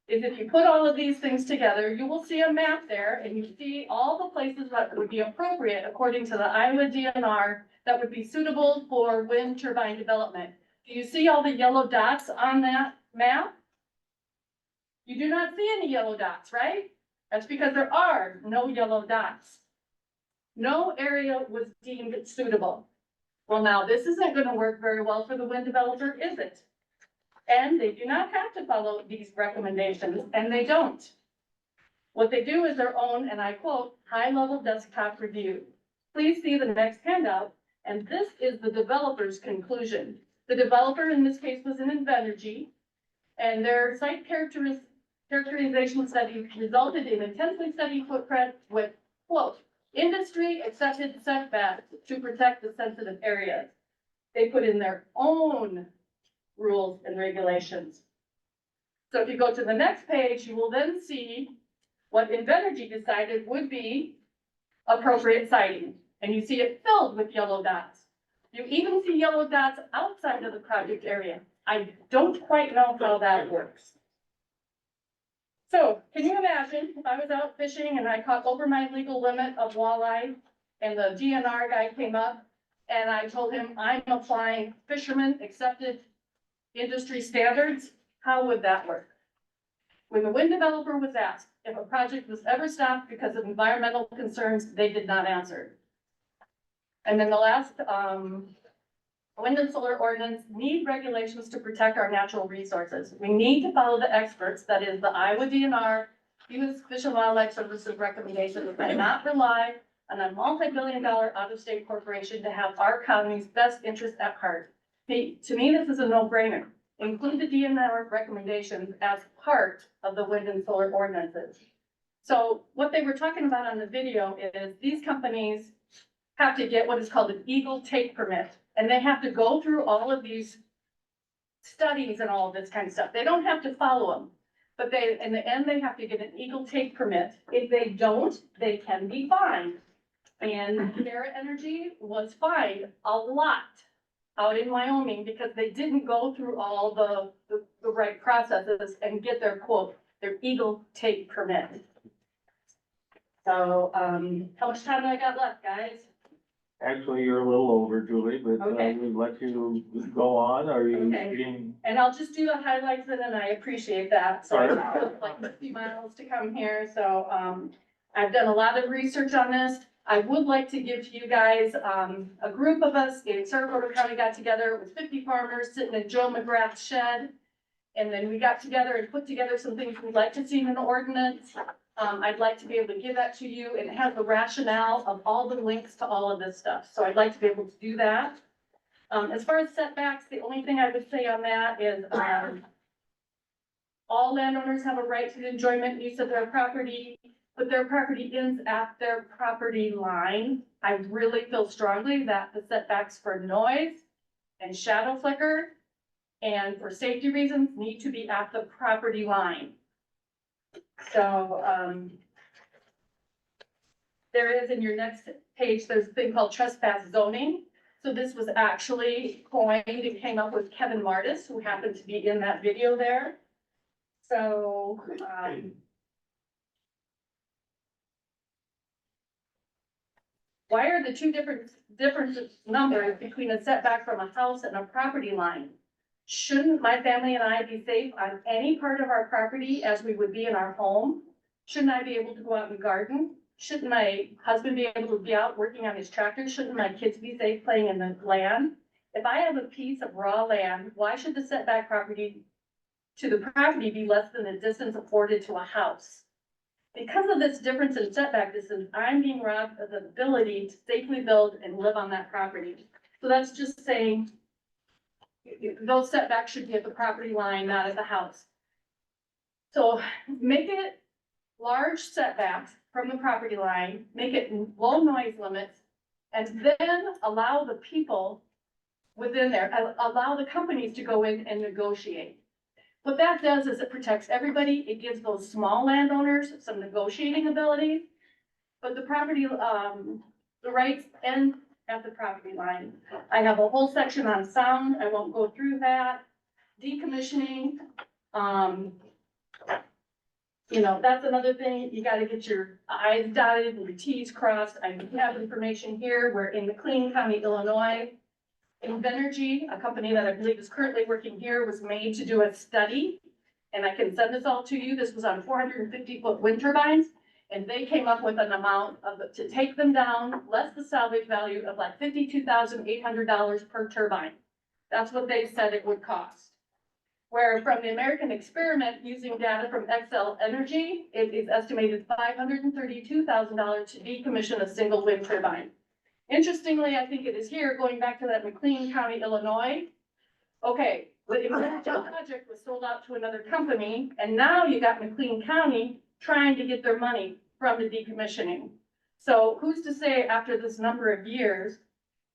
is if you put all of these things together, you will see a map there and you see all the places that would be appropriate according to the Iowa DNR that would be suitable for wind turbine development. Do you see all the yellow dots on that map? You do not see any yellow dots, right? That's because there are no yellow dots. No area was deemed suitable. Well, now this isn't going to work very well for the wind developer, is it? And they do not have to follow these recommendations, and they don't. What they do is their own, and I quote, high-level desktop review. Please see the next handout, and this is the developer's conclusion. The developer in this case was in Invenergy, and their site characterization study resulted in intensely studied footprint with, quote, industry accepted setbacks to protect the sensitive areas. They put in their own rules and regulations. So if you go to the next page, you will then see what Invenergy decided would be appropriate siting. And you see it filled with yellow dots. You even see yellow dots outside of the project area. I don't quite know how that works. So can you imagine if I was out fishing and I caught over my legal limit of walleye and the DNR guy came up and I told him I'm applying fisherman accepted industry standards? How would that work? When the wind developer was asked if a project was ever stopped because of environmental concerns, they did not answer. And then the last, wind and solar ordinance need regulations to protect our natural resources. We need to follow the experts, that is the Iowa DNR, U.S. Fish and Wildlife Services recommendations, and not rely on a multi-billion-dollar out-of-state corporation to have our county's best interest at heart. To me, this is a no-brainer. include the DNR recommendations as part of the wind and solar ordinances. So what they were talking about on the video is these companies have to get what is called an Eagle take permit. And they have to go through all of these studies and all of this kind of stuff. They don't have to follow them. But they, in the end, they have to get an Eagle take permit. If they don't, they can be fined. And Terra Energy was fined a lot out in Wyoming because they didn't go through all the right processes and get their quote, their Eagle take permit. So, how much time do I got left, guys? Actually, you're a little over, Julie, but Okay. we let you go on. Are you Okay. being? And I'll just do the highlights and then I appreciate that. So I Alright. took like 50 miles to come here, so, I've done a lot of research on this. I would like to give to you guys, a group of us in Sarasota County got together. It was 50 farmers sitting in Joe McGrath's shed. And then we got together and put together some things we'd like to see in an ordinance. I'd like to be able to give that to you and have the rationale of all the links to all of this stuff. So I'd like to be able to do that. As far as setbacks, the only thing I would say on that is, all landowners have a right to the enjoyment and use of their property, but their property ends at their property line. I really feel strongly that the setbacks for noise and shadow flicker and for safety reasons need to be at the property line. So, there is in your next page, there's a thing called trespass zoning. So this was actually coined and came up with Kevin Martis, who happened to be in that video there. So, why are the two different numbers between a setback from a house and a property line? Shouldn't my family and I be safe on any part of our property as we would be in our home? Shouldn't I be able to go out and garden? Shouldn't my husband be able to be out working on his tractor? Shouldn't my kids be safe playing in the land? If I have a piece of raw land, why should the setback property to the property be less than the distance afforded to a house? Because of this difference in setback distance, I'm being robbed of the ability to safely build and live on that property. So that's just saying those setbacks should be at the property line, not at the house. So make it large setbacks from the property line, make it low noise limits, and then allow the people within there, allow the companies to go in and negotiate. What that does is it protects everybody. It gives those small landowners some negotiating ability, but the property, the rights end at the property line. I have a whole section on sound. I won't go through that. Decommissioning, you know, that's another thing. You gotta get your I's dotted and your T's crossed. I have information here. We're in McLean County, Illinois. Invenergy, a company that I believe is currently working here, was made to do a study. And I can send this all to you. This was on 450-foot wind turbines. And they came up with an amount of, to take them down, less the salvage value of like $52,800 per turbine. That's what they said it would cost. Where from the American experiment, using data from Xcel Energy, it is estimated $532,000 to decommission a single wind turbine. Interestingly, I think it is here, going back to that McLean County, Illinois. Okay, the Invenergy project was sold out to another company, and now you got McLean County trying to get their money from the decommissioning. So who's to say after this number of years,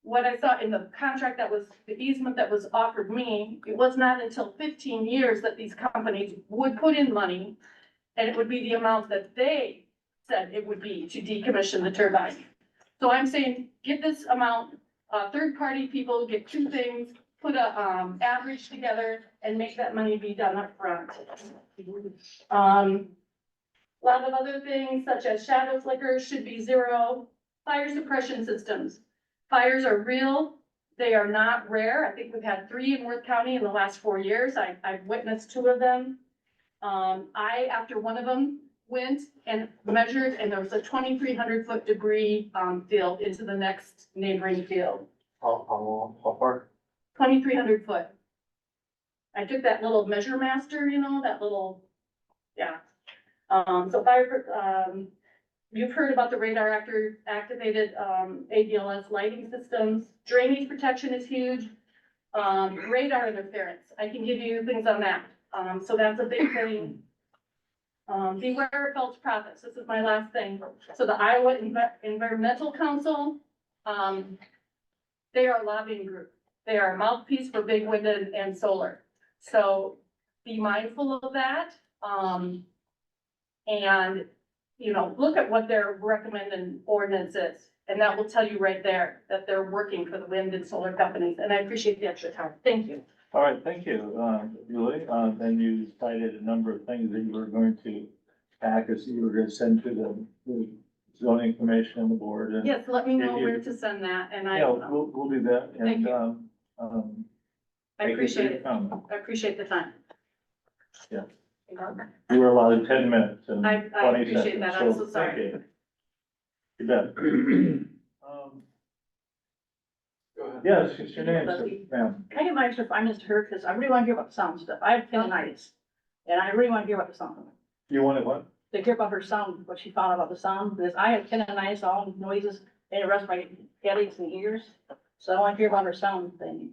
what I saw in the contract that was, the easement that was offered me, it was not until 15 years that these companies would put in money, and it would be the amount that they said it would be to decommission the turbine. So I'm saying, get this amount, third-party people, get two things, put a, average together and make that money be done up front. A lot of other things such as shadow flicker should be zero. Fire suppression systems. Fires are real. They are not rare. I think we've had 3 in Worth County in the last 4 years. I've witnessed 2 of them. After one of them, went and measured, and there was a 2,300-foot debris field into the next neighboring field. How far? 2,300 foot. I took that little measure master, you know, that little, yeah. So fire, you've heard about the radar activated ADLS lighting systems. Drainage protection is huge. Radar interference, I can give you things on that. So that's a big thing. Beware of false prophets. This is my last thing. So the Iowa Environmental Council, they are a lobbying group. They are a mouthpiece for big wind and solar. So be mindful of that. And, you know, look at what their recommended ordinance is. And that will tell you right there that they're working for the wind and solar companies. And I appreciate the extra time. Thank you. All right, thank you, Julie. Then you cited a number of things that you were going to pack, as you were going to send to the zoning commission and the board. And Yes, let me know where to send that and I. yeah, we'll do that. Thank And, you. I thank you for appreciate your it. comment. I appreciate the time. Yeah. You were allowed 10 minutes and I 20 seconds. appreciate that. I'm so thank sorry. you. You bet. Yes, it's your name, ma'am. Can I get my extra 5 minutes to her, because I really want to hear about the sound stuff. I have tinnitus, and I really want to hear about the sound. You wanted what? To hear about her sound, what she found about the sound, because I have tinnitus, all noises, and it arrests my headaches and ears. So I want to hear about her sound thing.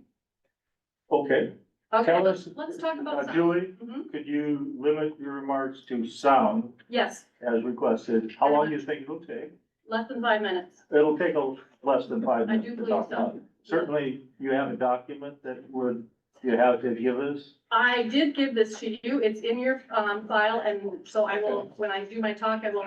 Okay. Okay, Tell let's us, talk about sound. Julie, Mhm. could you limit your remarks to sound Yes, as requested? How long do you think it'll take? less than 5 minutes. It'll take less than 5 I minutes. do to believe talk so. about it. Certainly, you have a document that you have to give us. I did give this to you. It's in your file, and so I will, when I do my talk, I will,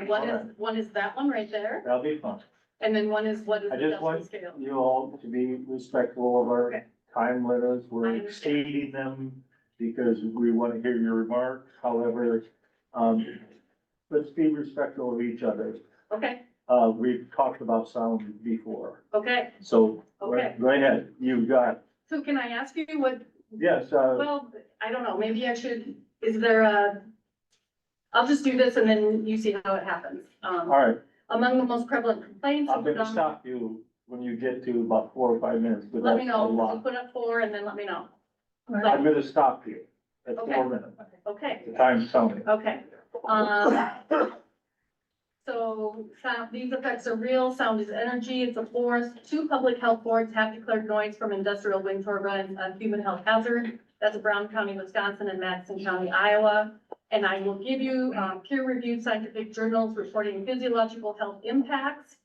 one is that one right there, That'll be fun. and then one is what is I the just decibel want scale. you all to be respectful of our Okay. time limits. I We're understand. exceeding them because we want to hear your remarks. However, let's be respectful of each other. Okay, We've talked about sound before, okay. so Okay. go ahead. You've got, So can I ask you what, yes, well, I don't know, maybe I should, is there I'll just do this and then you see how it happens. all right. Among the most prevalent complaints. I'm gonna stop you when you get to about 4 or 5 minutes, but Let me that's a know, lot. put up 4 and then let me know. I'm gonna stop you at Okay. 4 minutes. Okay, The time's telling me. okay. So sound, these effects are real. Sound is energy. It's a force. 2 public health boards have declared noise from industrial wind turbines a human health hazard. That's Brown County, Wisconsin, and Madison County, Iowa. And I will give you peer-reviewed scientific journals reporting physiological health impacts.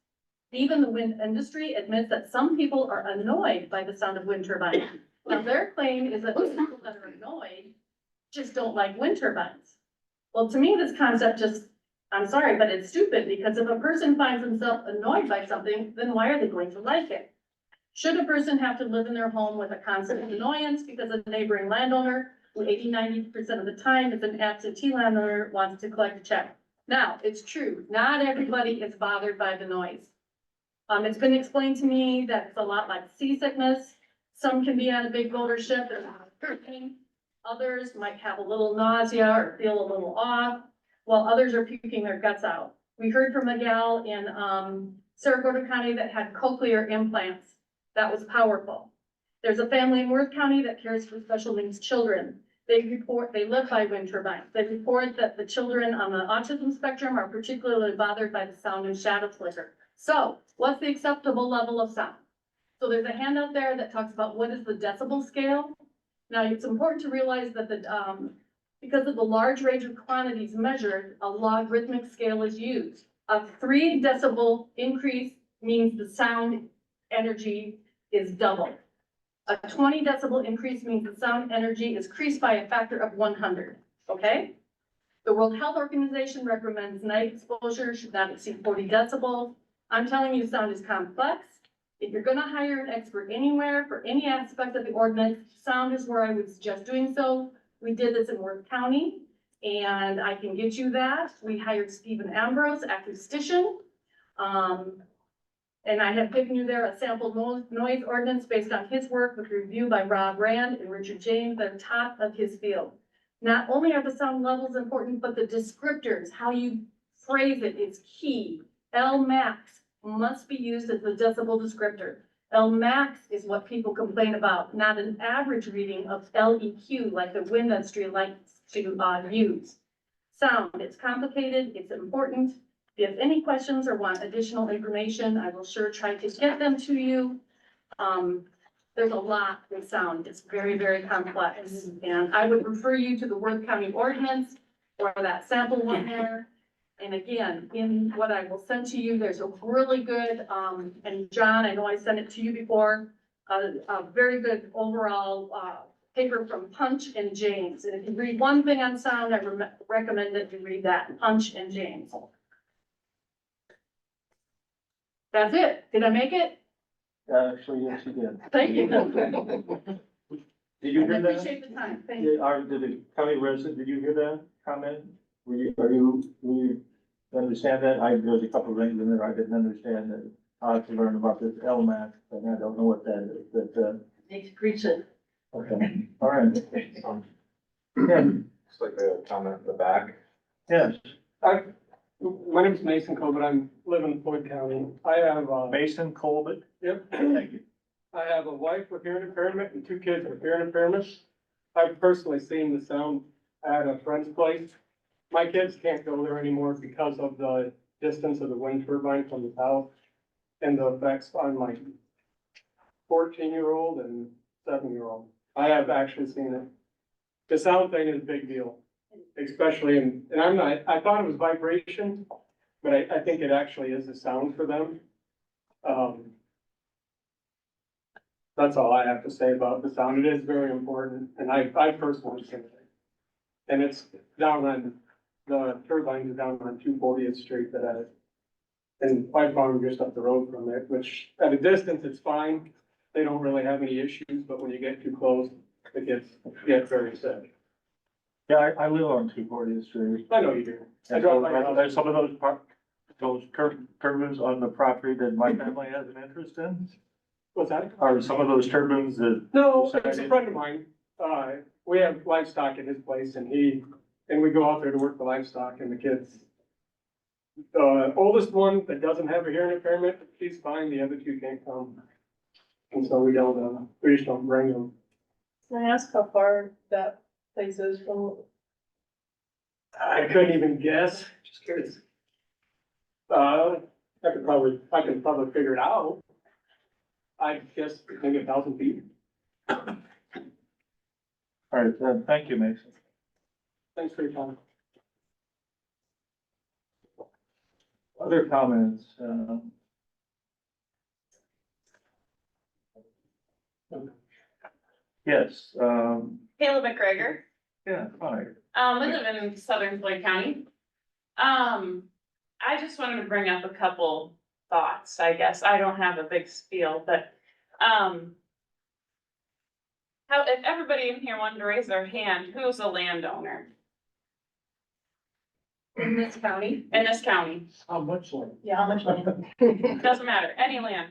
Even the wind industry admits that some people are annoyed by the sound of wind turbines. Now, their claim is that the people that are annoyed just don't like wind turbines. Well, to me, this concept just, I'm sorry, but it's stupid, because if a person finds himself annoyed by something, then why are they going to like it? Should a person have to live in their home with a constant annoyance because a neighboring landowner, who 80–90% of the time is an absentee landowner, wants to collect a check? Now, it's true, not everybody is bothered by the noise. It's been explained to me that it's a lot like seasickness. Some can be on a big boulder ship, there's hurricane. Others might have a little nausea or feel a little off, while others are puking their guts out. We heard from a gal in Sarasota County that had cochlear implants. That was powerful. There's a family in Worth County that cares for special needs children. They live by wind turbines. They report that the children on the autism spectrum are particularly bothered by the sound and shadow flicker. So what's the acceptable level of sound? So there's a handout there that talks about what is the decibel scale. Now, it's important to realize that because of the large range of quantities measured, a logarithmic scale is used. A 3 decibel increase means the sound energy is doubled. A 20 decibel increase means the sound energy is increased by a factor of 100, okay? The World Health Organization recommends night exposure should not exceed 40 decibels. I'm telling you, sound is complex. If you're gonna hire an expert anywhere for any aspect of the ordinance, sound is where I would suggest doing so. We did this in Worth County, and I can get you that. We hired Stephen Ambrose, acoustician. And I have given you there a sample noise ordinance based on his work with review by Rob Rand and Richard James, the top of his field. Not only are the sound levels important, but the descriptors, how you phrase it, is key. L max must be used as the decibel descriptor. L max is what people complain about, not an average reading of LEQ like the wind industry likes to use. Sound, it's complicated, it's important. If you have any questions or want additional information, I will sure try to get them to you. there's a lot with sound. It's very, very complex. And I would refer you to the Worth County Ordinance or that sample one there. And again, in what I will send to you, there's a really good, and John, I know I sent it to you before, a very good overall, paper from Punch and James. And if you read one thing on sound, I recommend that you read that, Punch and James. That's it. Did I make it? Actually, yes, you did. Thank you. Did you I hear that? appreciate the time. Thank you. Did the county resident, did you hear that comment? Were you understand that? There's a couple of things in there I didn't understand that I have to learn about this LMAC, and I don't know what that is, but, Preach it. okay, all right. Yeah, It's like a comment in the back. yes, My name is Mason Colbert. I live in Floyd County. I have, Mason Colbert. yep. Thank you. I have a wife with hearing impairment and 2 kids with hearing impairments. I've personally seen the sound at a friend's place. My kids can't go there anymore because of the distance of the wind turbine from the house and the effects on my 14-year-old and 7-year-old. I have actually seen it. The sound thing is a big deal, especially and I thought it was vibration, but I think it actually is the sound for them. That's all I have to say about the sound. It is very important, and I personally seen it. And it's down on, the turbines are down on 240th Street and my farm just up the road from it, which at a distance, it's fine. They don't really have any issues, but when you get too close, it gets very sick. Yeah, I live on 240th Street. I know you do. I And drive by your so, house. some of those turbines on the property that my family has an interest in? What's that? Are some of those turbines that? No, it's a friend of mine. We have livestock at his place and we go out there to work the livestock and the kids. The oldest one that doesn't have a hearing impairment, she's fine. The other 2 can't come. And so we just don't bring them. Can I ask how far that place is from? I couldn't even guess. Just curious. I can probably figure it out. I guess maybe 1,000 feet. All right, thank you, Mason. Thanks for your time. Other comments? Yes, Caleb McGregor. yeah, hi. I live in southern Floyd County. I just wanted to bring up a couple thoughts, I guess. I don't have a big spiel, but, if everybody in here wanted to raise their hand, who's a landowner In this county? in this county? How much land? Yeah, how much land? Doesn't matter, any land.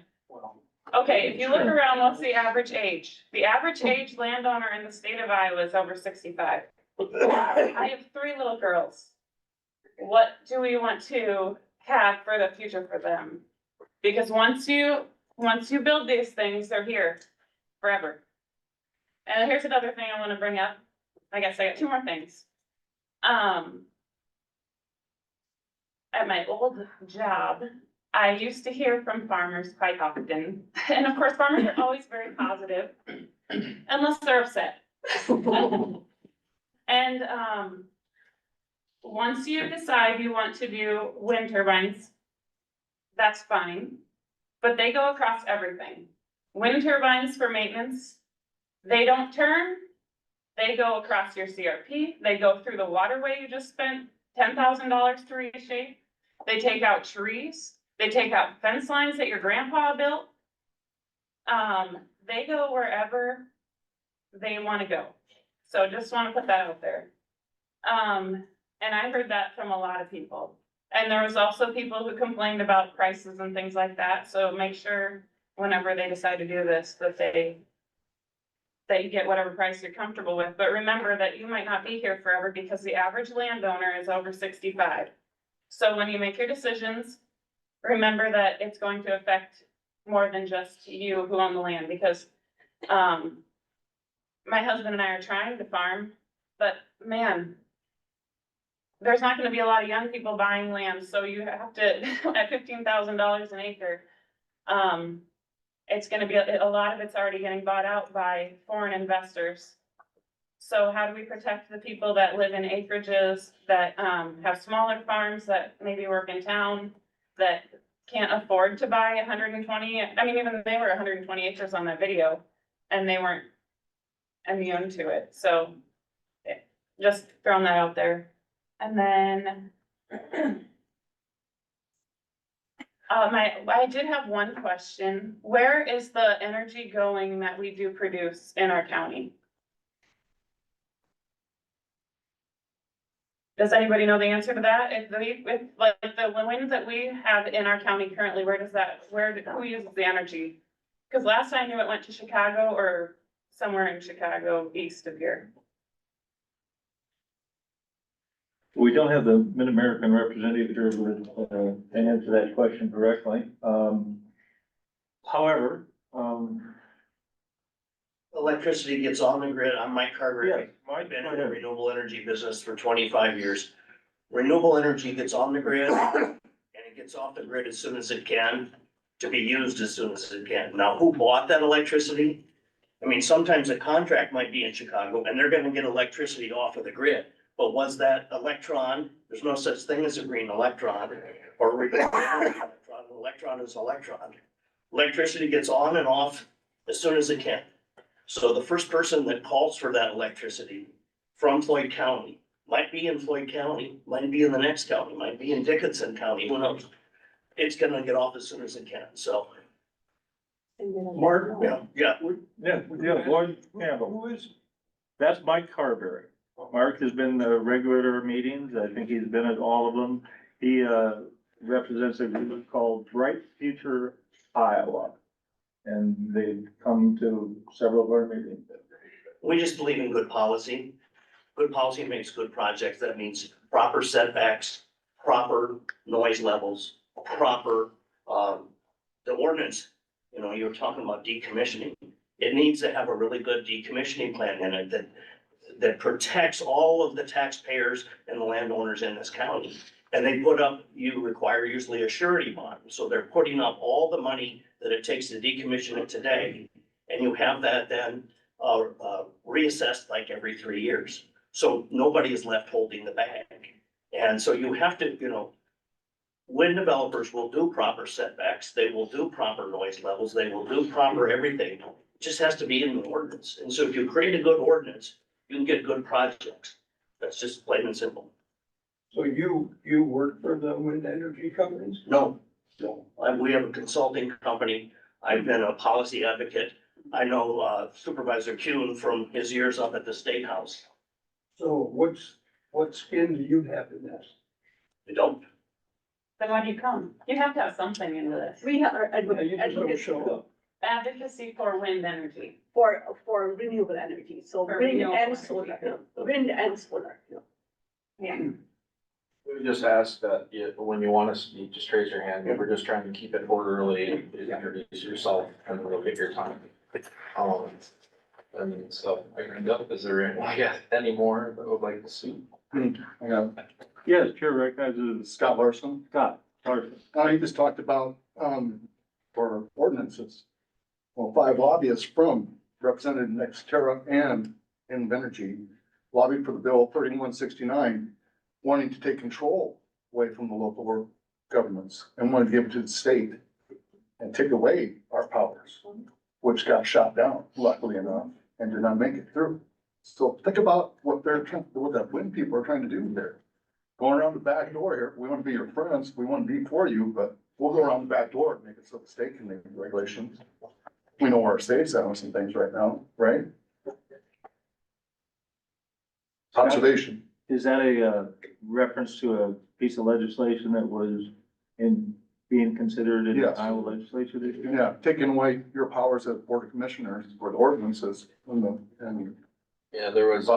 Okay, if you look around, what's the average age? The average age landowner in the state of Iowa is over 65. I have 3 little girls. What do we want to have for the future for them? Because once you build these things, they're here forever. And here's another thing I want to bring up. I guess I got 2 more things. At my old job, I used to hear from farmers quite often. And of course, farmers are always very positive, unless they're upset. And once you decide you want to do wind turbines, that's fine, but they go across everything. Wind turbines for maintenance, they don't turn, they go across your CRP, they go through the waterway you just spent $10,000 to reshape, they take out trees, they take out fence lines that your grandpa built. They go wherever they want to go. So just want to put that out there. And I heard that from a lot of people. And there was also people who complained about prices and things like that. So make sure whenever they decide to do this, that you get whatever price you're comfortable with. But remember that you might not be here forever because the average landowner is over 65. So when you make your decisions, remember that it's going to affect more than just you who own the land, because my husband and I are trying to farm, but man, there's not gonna be a lot of young people buying land, so you have to, at $15,000 an acre, it's gonna be, a lot of it's already getting bought out by foreign investors. So how do we protect the people that live in acreages, that, have smaller farms, that maybe work in town, that can't afford to buy 120, I mean, even they were 120 acres on that video, and they weren't immune to it, so just throwing that out there. And then I did have one question. Where is the energy going that we do produce in our county? Does anybody know the answer to that? If like the wind that we have in our county currently, who uses the energy? Cause last I knew it went to Chicago or somewhere in Chicago, east of here. We don't have the Mid-American representative here to answer that question directly. However, electricity gets on the grid. I'm Mike Carter. Yes, I've been in the renewable energy business for 25 years. Renewable energy gets on the grid and it gets off the grid as soon as it can to be used as soon as it can. Now, who bought that electricity? I mean, sometimes a contract might be in Chicago and they're gonna get electricity off of the grid. But was that electron, there's no such thing as a green electron or a renewable energy electron. An electron is electron. Electricity gets on and off as soon as it can. So the first person that calls for that electricity from Floyd County, might be in Floyd County, might be in the next county, might be in Dickinson County, who knows? It's gonna get off as soon as it can, so. Mark? Yeah. Lloyd Campbell. Who is? That's Mike Carberry. Mark has been the regular meetings. I think he's been at all of them. He, represents a group called Bright Future Iowa. And they've come to several of our meetings. We just believe in good policy. Good policy makes good projects. That means proper setbacks, proper noise levels, proper, the ordinance. You know, you were talking about decommissioning. It needs to have a really good decommissioning plan in it that protects all of the taxpayers and the landowners in this county. And they put up, you require usually a surety bond. So they're putting up all the money that it takes to decommission it today. And you have that then reassessed like every 3 years. So nobody is left holding the bag. And so you have to, you know, when developers will do proper setbacks, they will do proper noise levels, they will do proper everything. It just has to be in the ordinance. And so if you create a good ordinance, you can get good projects. That's just plain and simple. So you work for the wind energy companies? No. We have a consulting company. I've been a policy advocate. I know Supervisor Kuhn from his years up at the State House. So what skin do you have in this? I don't. Then why do you come? You have to have something in this. We have our You just don't show up. Advocacy for wind energy. for renewable energy, so For wind renewable and energy. solar, wind and solar. Yeah. We just ask that when you want to speak, just raise your hand. We're just trying to keep it orderly. Please introduce yourself and we'll get your time. And so I end up, is there any more that would like to speak? Yes, Chair recognizes Scott Larson. Scott Larson. You just talked about, for ordinances. Well, 5 lobbyists from Representative Nextera and Invenergy lobbied for the bill 3169, wanting to take control away from the local governments and wanted to give it to the state and take away our powers, which got shot down, luckily enough, and did not make it through. So think about what the wind people are trying to do there. Going around the back door here, we want to be your friends, we want to be for you, but we'll go around the back door and make it so the state can make the regulations. We know where our state's at on some things right now, right? Observation. Is that a reference to a piece of legislation that was being considered in the Yes. Iowa legislature this year? Yeah, taking away your powers as Board of Commissioners for the ordinances and Yeah, there was,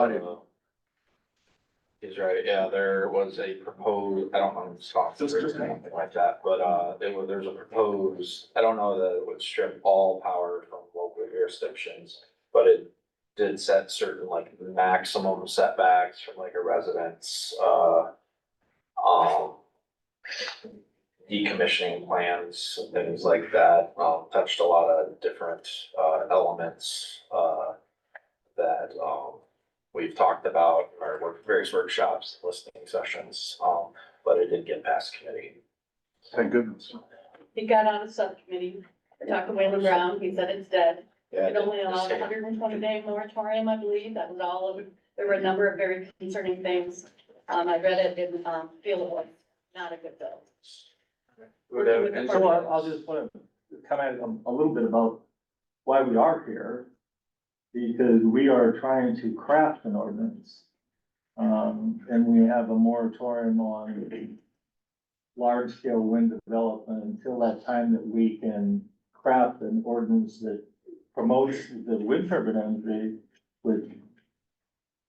he's right, yeah, there was a proposed, I don't know, Scott's or something like that, but, there's a proposed, I don't know that it would strip all power from local jurisdictions, but it did set certain like maximum setbacks from like a residence, decommissioning plans and things like that, touched a lot of different, elements, that, we've talked about, or various workshops, listening sessions, but it didn't get past committee. Thank goodness. He got on a subcommittee, talked to Wayland Brown, he said it's dead. It only allowed a 120-day moratorium, I believe, that was all, there were a number of very concerning things. I read it, didn't, feel it was not a good bill. And so I'll just want to comment a little bit about why we are here. Because we are trying to craft an ordinance. And we have a moratorium on large scale wind development until that time that we can craft an ordinance that promotes the wind turbine energy, which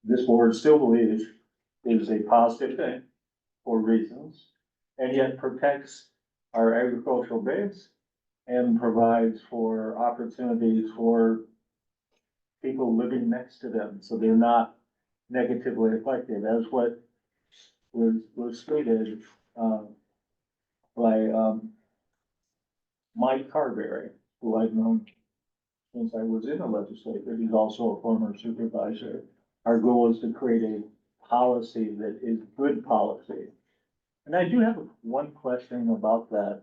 this board still believes is a positive thing for reasons, and yet protects our agricultural base and provides for opportunities for people living next to them, so they're not negatively affected, as what was stated, by, Mike Carberry, who I've known since I was in the legislature. He's also a former supervisor. Our goal is to create a policy that is good policy. And I do have one question about that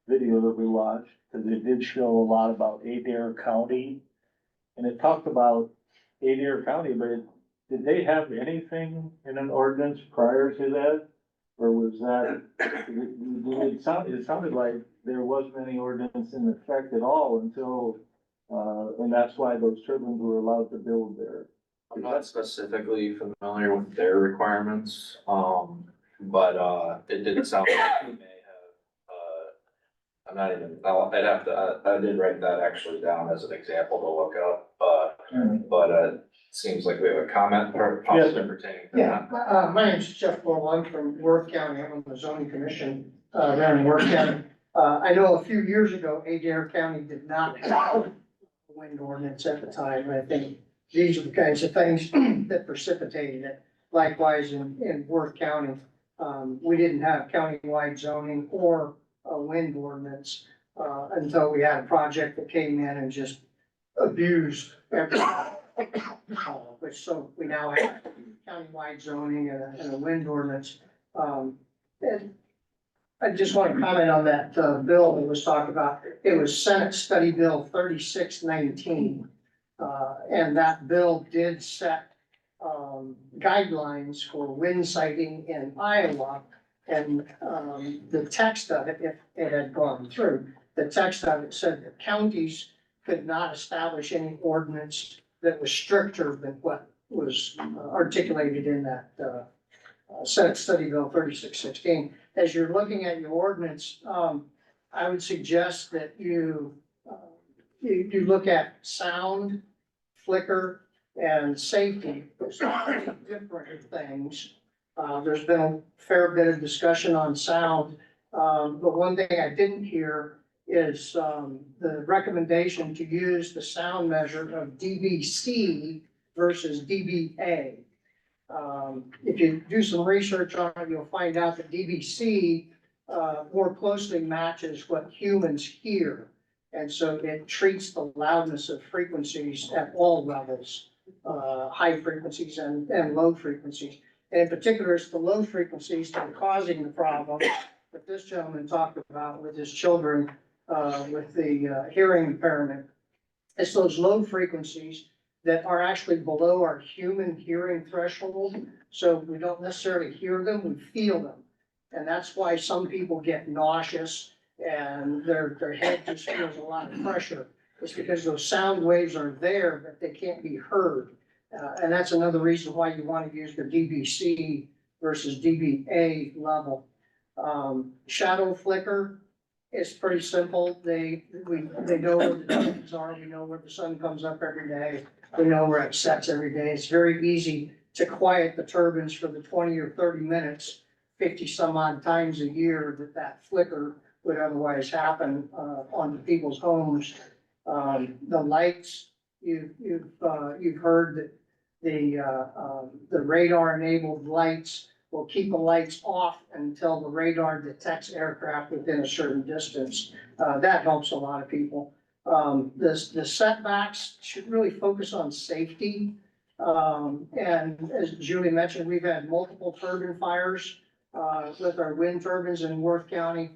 video that we watched, because it did show a lot about Adair County. And it talked about Adair County, but did they have anything in an ordinance prior to that? Or was that, it sounded like there wasn't any ordinance in effect at all until, and that's why those turbines were allowed to build there. I'm not specifically familiar with their requirements, but, it didn't sound like we may have, I'm not even, I'd have to, I did write that actually down as an example to look up, but it seems like we have a comment possibly pertaining to that. Yeah, my name's Jeff Bull, I'm from Worth County, I'm on the zoning commission, there in Worth County. I know a few years ago, Adair County did not have a wind ordinance at the time, I think these are the kinds of things that precipitated it. Likewise, in Worth County, we didn't have countywide zoning or a wind ordinance, until we had a project that came in and just abused everything. Which, so we now have countywide zoning and a wind ordinance. And I just want to comment on that, bill that was talked about. It was Senate Study Bill 3619. And that bill did set, guidelines for wind siting in Iowa. And, the text of it, if it had gone through, the text of it said that counties could not establish any ordinance that was stricter than what was articulated in that, Senate Study Bill 3616. As you're looking at your ordinance, I would suggest that you look at sound, flicker, and safety, those are different things. There's been a fair bit of discussion on sound, but one thing I didn't hear is the recommendation to use the sound measure of dBc versus dBA. If you do some research on it, you'll find out that dBc more closely matches what humans hear. And so it treats the loudness of frequencies at all levels, high frequencies and low frequencies. And in particular, it's the low frequencies that are causing the problem that this gentleman talked about with his children, with the hearing impairment. It's those low frequencies that are actually below our human hearing threshold. So we don't necessarily hear them, we feel them. And that's why some people get nauseous and their head just feels a lot of pressure. It's because those sound waves are there, but they can't be heard. And that's another reason why you want to use the dBc versus dBA level. Shadow flicker is pretty simple. They know where the turbines are. We know where the sun comes up every day. We know where it sets every day. It's very easy to quiet the turbines for the 20 or 30 minutes, 50 some odd times a year that flicker would otherwise happen on people's homes. The lights, you've heard that the radar enabled lights will keep the lights off until the radar detects aircraft within a certain distance. That helps a lot of people. The setbacks should really focus on safety. And as Julie mentioned, we've had multiple turbine fires, with our wind turbines in Worth County.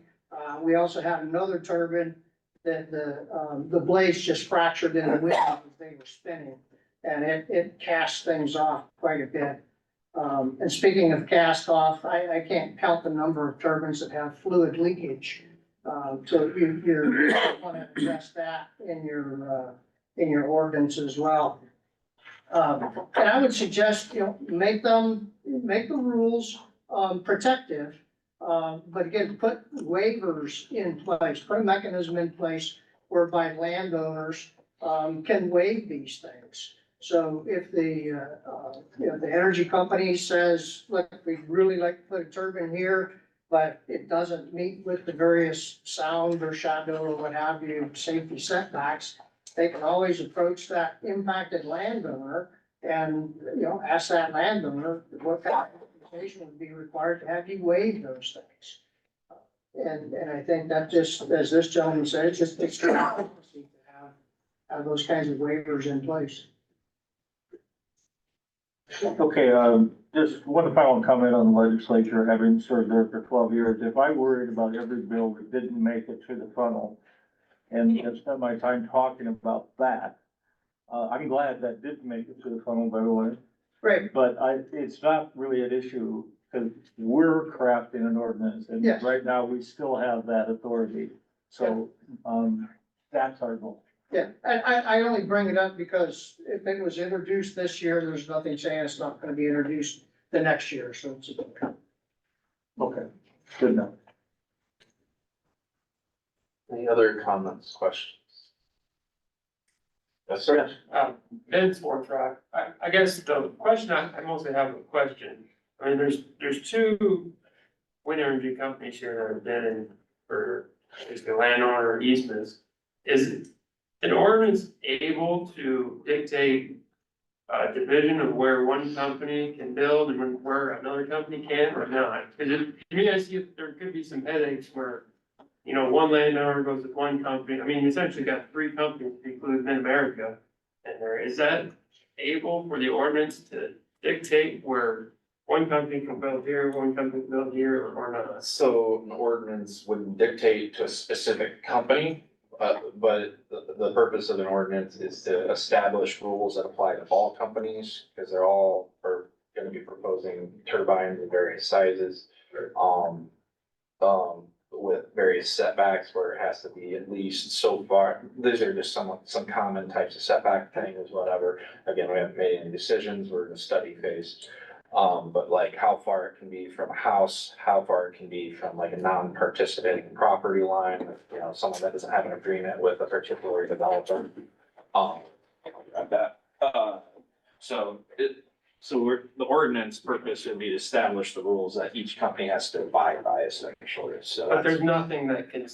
We also had another turbine that the blades just fractured in the wind as they were spinning. And it cast things off quite a bit. And speaking of cast off, I can't count the number of turbines that have fluid leakage. So you want to address that in your ordinance as well. And I would suggest, make the rules, protective. But again, put waivers in place, put a mechanism in place whereby landowners, can waive these things. So if the energy company says, look, we'd really like to put a turbine here, but it doesn't meet with the various sound or shadow or what have you, safety setbacks, they can always approach that impacted landowner and, ask that landowner what kind of documentation would be required to have you waive those things. And I think that just, as this gentleman said, it's just extra policy to have those kinds of waivers in place. Okay, just one final comment on the legislature, having served there for 12 years. If I worried about every bill that didn't make it through the funnel and have spent my time talking about that, I'm glad that didn't make it through the funnel, by the way. Right. But it's not really an issue because we're crafting an ordinance and Yes. right now we still have that authority. So, that's our goal. Yeah, I only bring it up because if it was introduced this year, there's nothing saying it's not gonna be introduced the next year, so it's. Okay, good enough. Any other comments, questions? Yes, sir. Ben Sportrock, I guess the question, I mostly have a question. I mean, there's two wind energy companies here that are bidding for basically landowner easements. Is an ordinance able to dictate a division of where one company can build and where another company can or not? Because to me, I see there could be some headaches where, one landowner goes with one company. I mean, you essentially got three companies to include Mid-America. And is that able for the ordinance to dictate where one company can build here, one company can build here, or not? So an ordinance wouldn't dictate to a specific company, but the purpose of an ordinance is to establish rules that apply to all companies, because they're all are gonna be proposing turbines of various sizes. With various setbacks where it has to be at least so far, these are just some common types of setback things, whatever. Again, we haven't made any decisions, we're in a study phase. But like how far it can be from a house, how far it can be from like a non-participating property line, someone that doesn't have an agreement with a particular developer. Grab that. The ordinance purpose would be to establish the rules that each company has to abide by essentially, so. But there's nothing that can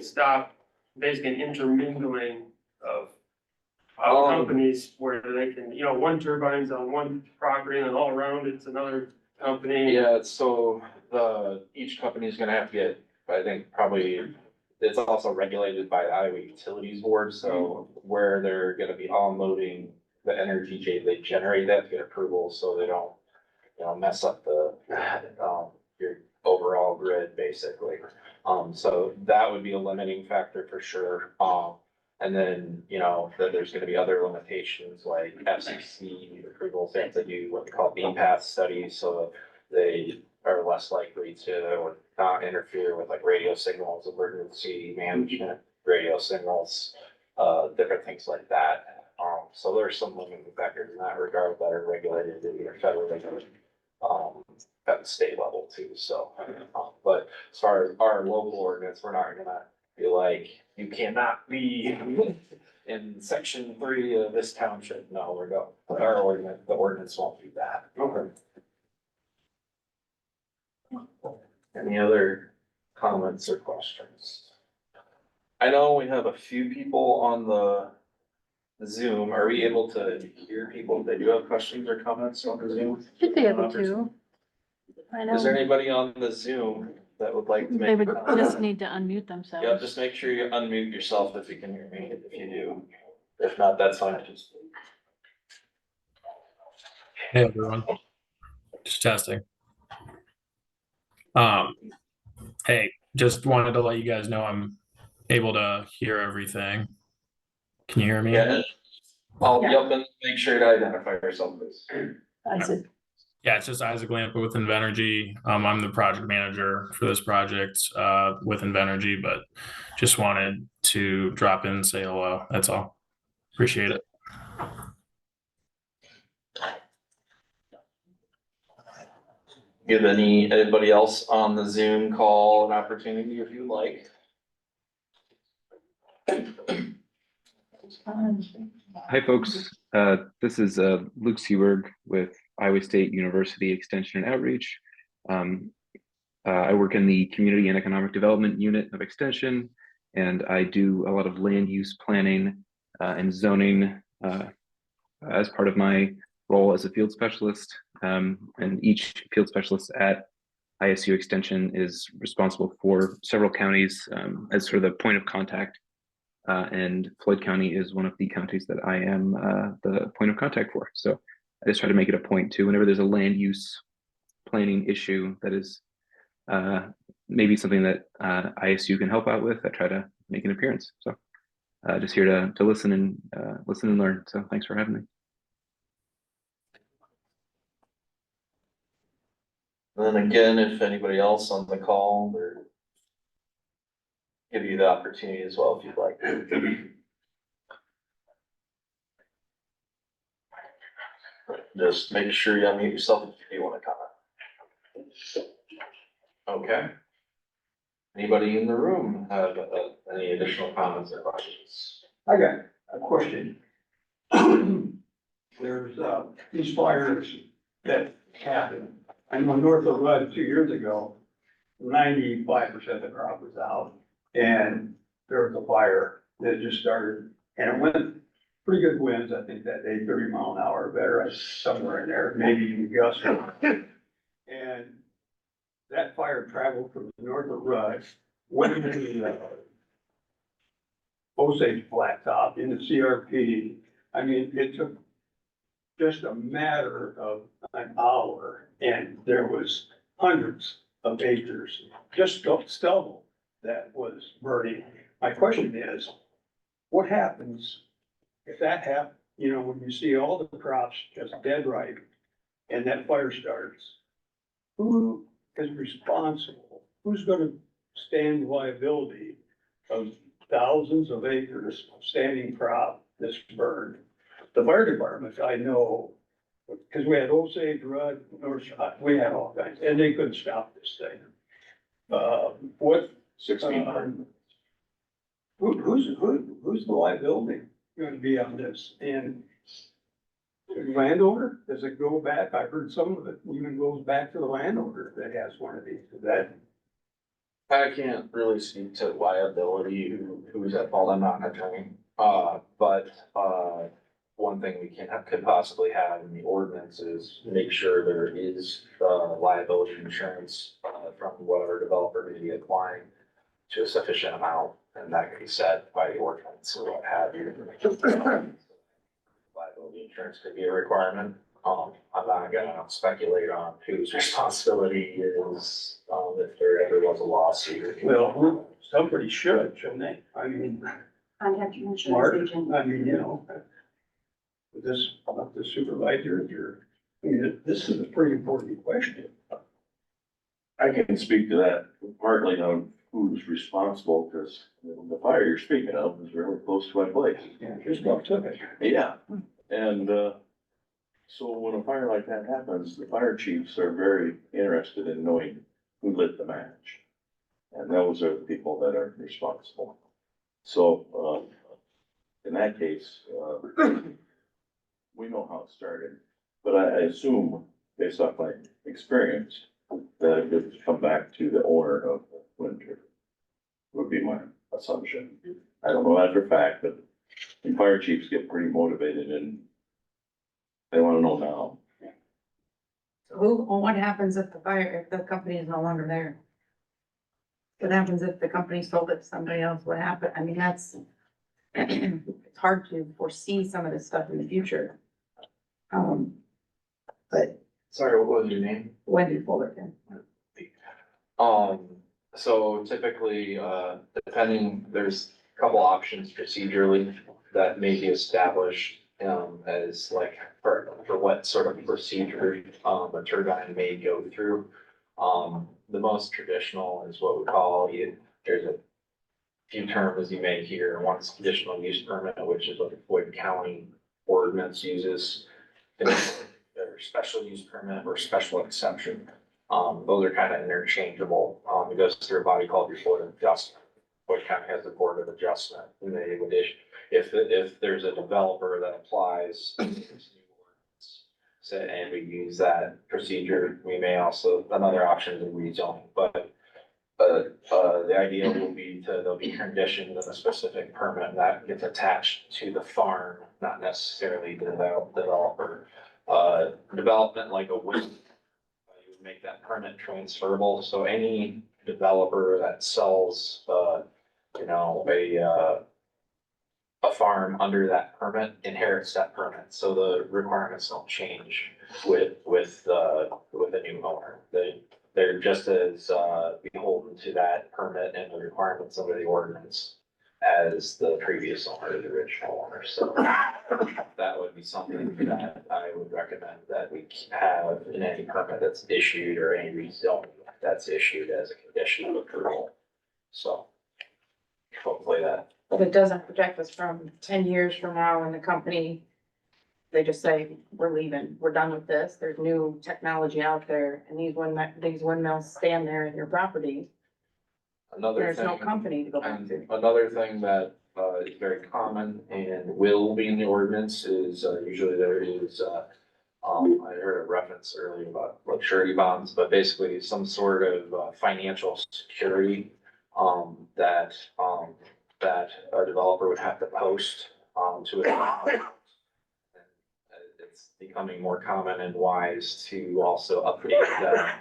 stop basically an intermingling of companies where they can, one turbine's on one property and then all around it's another company. Yeah, so each company is gonna have to get, I think probably, it's also regulated by the Iowa Utilities Board, so where they're gonna be unloading the energy they generate, that to get approval, so they don't, mess up your overall grid, basically. So that would be a limiting factor for sure. And then, that there's gonna be other limitations like FCC approvals, they have to do what they call beam path studies, so they are less likely to or not interfere with like radio signals, emergency management, radio signals, different things like that. So there's some limiting factors in that regard that are regulated either federally or at the state level too, so. But as far as our local ordinance, we're not gonna be like, you cannot be in section 3 of this township. No, our ordinance, the ordinance won't do that. Okay. Any other comments or questions? I know we have a few people on the Zoom. Are we able to hear people if they do have questions or comments on the Zoom? Should be able to. I Is there know. anybody on the Zoom that would like to They make? would a comment? just need to unmute themselves. Yeah, just make sure you unmute yourself if you can hear me, if you do. If not, that's fine. Hey everyone, just testing. Hey, just wanted to let you guys know I'm able to hear everything. Can you hear me? Yeah. I'll yep and make sure to identify yourself, please. Isaac. Yeah, it's just Isaac Lampa with Invenergy. I'm the project manager for this project with Invenergy, but just wanted to drop in and say hello. That's all. Appreciate it. Give anybody else on the Zoom call an opportunity if you like. Hi, folks. This is Luke Seberg with Iowa State University Extension and Outreach. I work in the Community and Economic Development Unit of Extension, and I do a lot of land use planning and zoning as part of my role as a field specialist. And each field specialist at ISU Extension is responsible for several counties as sort of the point of contact. And Floyd County is one of the counties that I am the point of contact for. So I just try to make it a point to, whenever there's a land use planning issue that is maybe something that ISU can help out with, I try to make an appearance. So just here to listen and learn. So thanks for having me. And then again, if anybody else on the call, or give you the opportunity as well if you'd like. Just make sure you unmute yourself if you want to comment. Okay. Anybody in the room have any additional comments or questions? I got a question. There's these fires that happened. I know north of Rudd 2 years ago, 95% of the crop was out. And there was a fire that just started, and it went pretty good winds, I think that day, 30 mile an hour, better, somewhere in there, maybe even gusts. And that fire traveled from the north of Rudd, went into the Osage Blacktop, into CRP. I mean, it took just a matter of an hour, and there was hundreds of acres, just stubble that was burning. My question is, what happens if that happens? You know, when you see all the crops just dead ripe and that fire starts, who is responsible? Who's gonna stand liability of thousands of acres of standing crop that's burned? The fire department, I know, because we had Osage, Rudd, North Shot, we had all kinds, and they couldn't stop this thing. What? 1600. Who's the liability going to be on this? And the landowner, does it go back? I heard some of it even goes back to the landowner that has one of these. Is that? I can't really speak to liability, who's at fault, I'm not an attorney. But one thing we could possibly have in the ordinance is make sure there is liability insurance from whatever developer may be applying to a sufficient amount, and that can be set by the ordinance or what have you. Liability insurance could be a requirement. I'm not gonna speculate on whose responsibility is, if there ever was a lawsuit. Well, somebody should, shouldn't they? I mean, Contact your smart, insurance agent. I mean, you know, this, the supervisor, I mean, this is a pretty important question. I can speak to that partly on who's responsible, because the fire you're speaking of is really close to my place. Yeah, just about took it. Yeah, and, so when a fire like that happens, the fire chiefs are very interested in knowing who lit the match. And those are the people that are responsible. So, in that case, we know how it started, but I assume, based off my experience, that it would come back to the owner of the winter, would be my assumption. I don't know that for a fact, but the fire chiefs get pretty motivated and they wanna know now. What happens if if the company is no longer there? What happens if the company sold it to somebody else? What happened? I mean, that's, it's hard to foresee some of this stuff in the future. But Sorry, what was your name? Wendy Fullerton. So typically, depending, there's a couple options procedurally that may be established, as like for what sort of procedure, a turbine may go through. The most traditional is what we call, there's a few terms you may hear. One's conditional use permit, which is what the Floyd County ordinance uses. Or special use permit or special exception. Those are kind of interchangeable. It goes through a body called your Board of Adjustment. Floyd County has the Board of Adjustment, and they would issue, if there's a developer that applies this new ordinance, and we use that procedure, we may also, another option is rezoning, but the idea will be there'll be conditioned in a specific permit that gets attached to the farm, not necessarily the developer. Development like a wind, you would make that permit transferable, so any developer that sells, a farm under that permit inherits that permit, so the requirements don't change with a new owner. They're just as beholden to that permit and the requirements under the ordinance as the previous owner, the original owner, so that would be something that I would recommend that we have in any permit that's issued or any rezone that's issued as a condition of approval. So hopefully that. But it doesn't protect us from 10 years from now when the company, they just say, we're leaving, we're done with this, there's new technology out there, and these windmills stand there in your property. There's no company to go back to. Another thing that is very common and will be in the ordinance is usually there is, I heard a reference earlier about like surety bonds, but basically some sort of financial security that a developer would have to post to it. It's becoming more common and wise to also update that.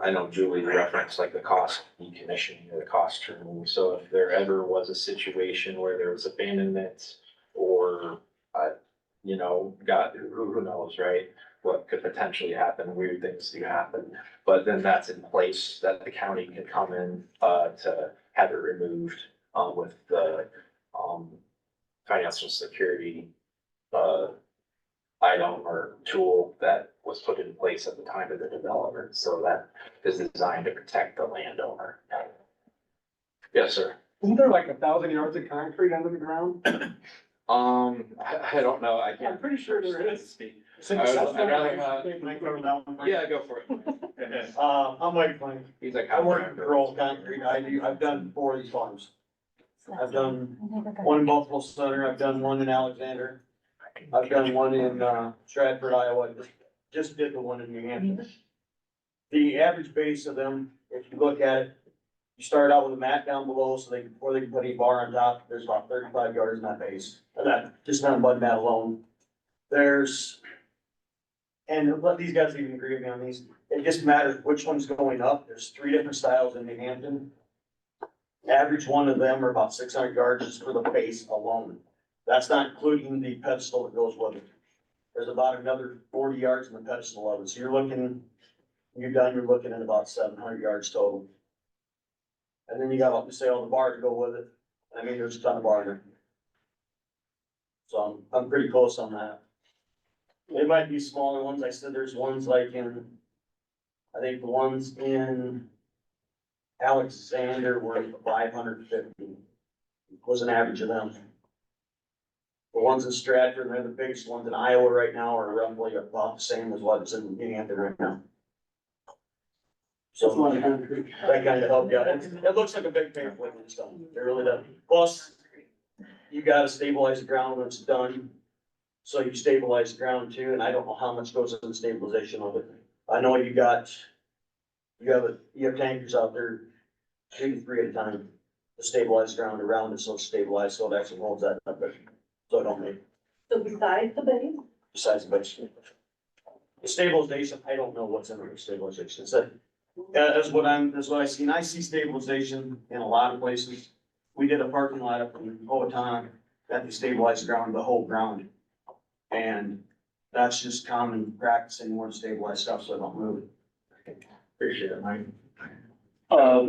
I know Julie referenced like the cost of decommissioning or the cost to remove. So if there ever was a situation where there was abandonment or, who knows, right? What could potentially happen, weird things do happen. But then that's in place that the county can come in to have it removed with the financial security item or tool that was put in place at the time of the development. So that is designed to protect the landowner. Yes, sir. Isn't there like 1,000 yards of concrete under the ground? I don't know. I can't. I'm pretty sure there is. I'd rather have. Can I cover that one? Yeah, go for it. I'm Mike Klein. He's like. I work in rural concrete. I've done 4 of these farms. I've done one in Buffalo Center, I've done one in Alexander. I've done one in Stratford, Iowa, just did the one in New Hampshire. The average base of them, if you look at it, you start out with a mat down below, so before they can put any bar on top, there's about 35 yards in that base. And that, just on mud mat alone. And let these guys even agree with me on these, it just matters which one's going up, there's 3 different styles in New Hampton. Average one of them are about 600 yards just for the base alone. That's not including the pedestal that goes with it. There's about another 40 yards in the pedestal of it, so you're looking at about 700 yards total. And then you got, like, say, all the bar to go with it. I mean, there's a ton of bar there. So I'm pretty close on that. It might be smaller ones. I said there's ones like I think the ones in Alexander were 550 was an average of them. The ones in Stratford, they're the biggest ones in Iowa right now are roughly about the same as what's in New Hampton right now. So that kind of helped you out. It looks like a big pamphlet when it's done. It really does. Plus, you gotta stabilize the ground when it's done. So you stabilize the ground too, and I don't know how much goes into the stabilization of it. I know you have tankers out there, 2 to 3 at a time, to stabilize the ground around it, so it's stabilized, so it actually holds that up, so it don't make. So besides the base, Besides the base. The stabilization, I don't know what's under the stabilization. It's that's what I see. And I see stabilization in a lot of places. We did a parking lot up in Powhatan that they stabilized ground, the whole ground. And that's just common practice anymore to stabilize stuff so I don't move it. Appreciate it, Mike.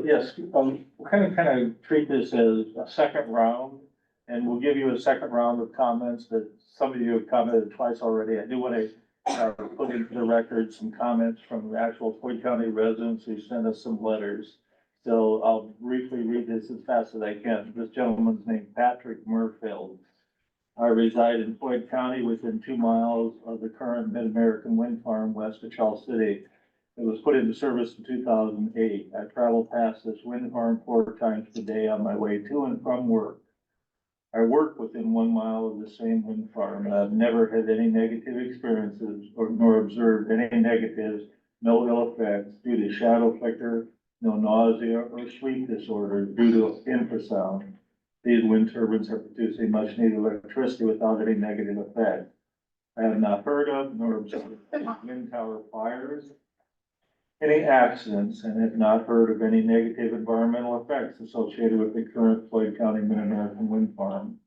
Yes, we'll kind of treat this as a second round, and we'll give you a second round of comments that some of you have commented twice already. I do want to put into the record some comments from the actual Floyd County residents who sent us some letters. So I'll briefly read this as fast as I can. This gentleman's named Patrick Murfield. I reside in Floyd County within 2 miles of the current Mid-American wind farm west of Charles City. It was put into service in 2008. I travel past this wind farm 4 times per day on my way to and from work. I work within 1 mile of the same wind farm, and I've never had any negative experiences nor observed any negatives, no ill effects due to shadow flicker, no nausea or sleep disorder due to infrasound. These wind turbines are producing much needed electricity without any negative effect. I have not heard of nor observed wind tower fires, any accidents, and have not heard of any negative environmental effects associated with the current Floyd County Mid-American wind farm.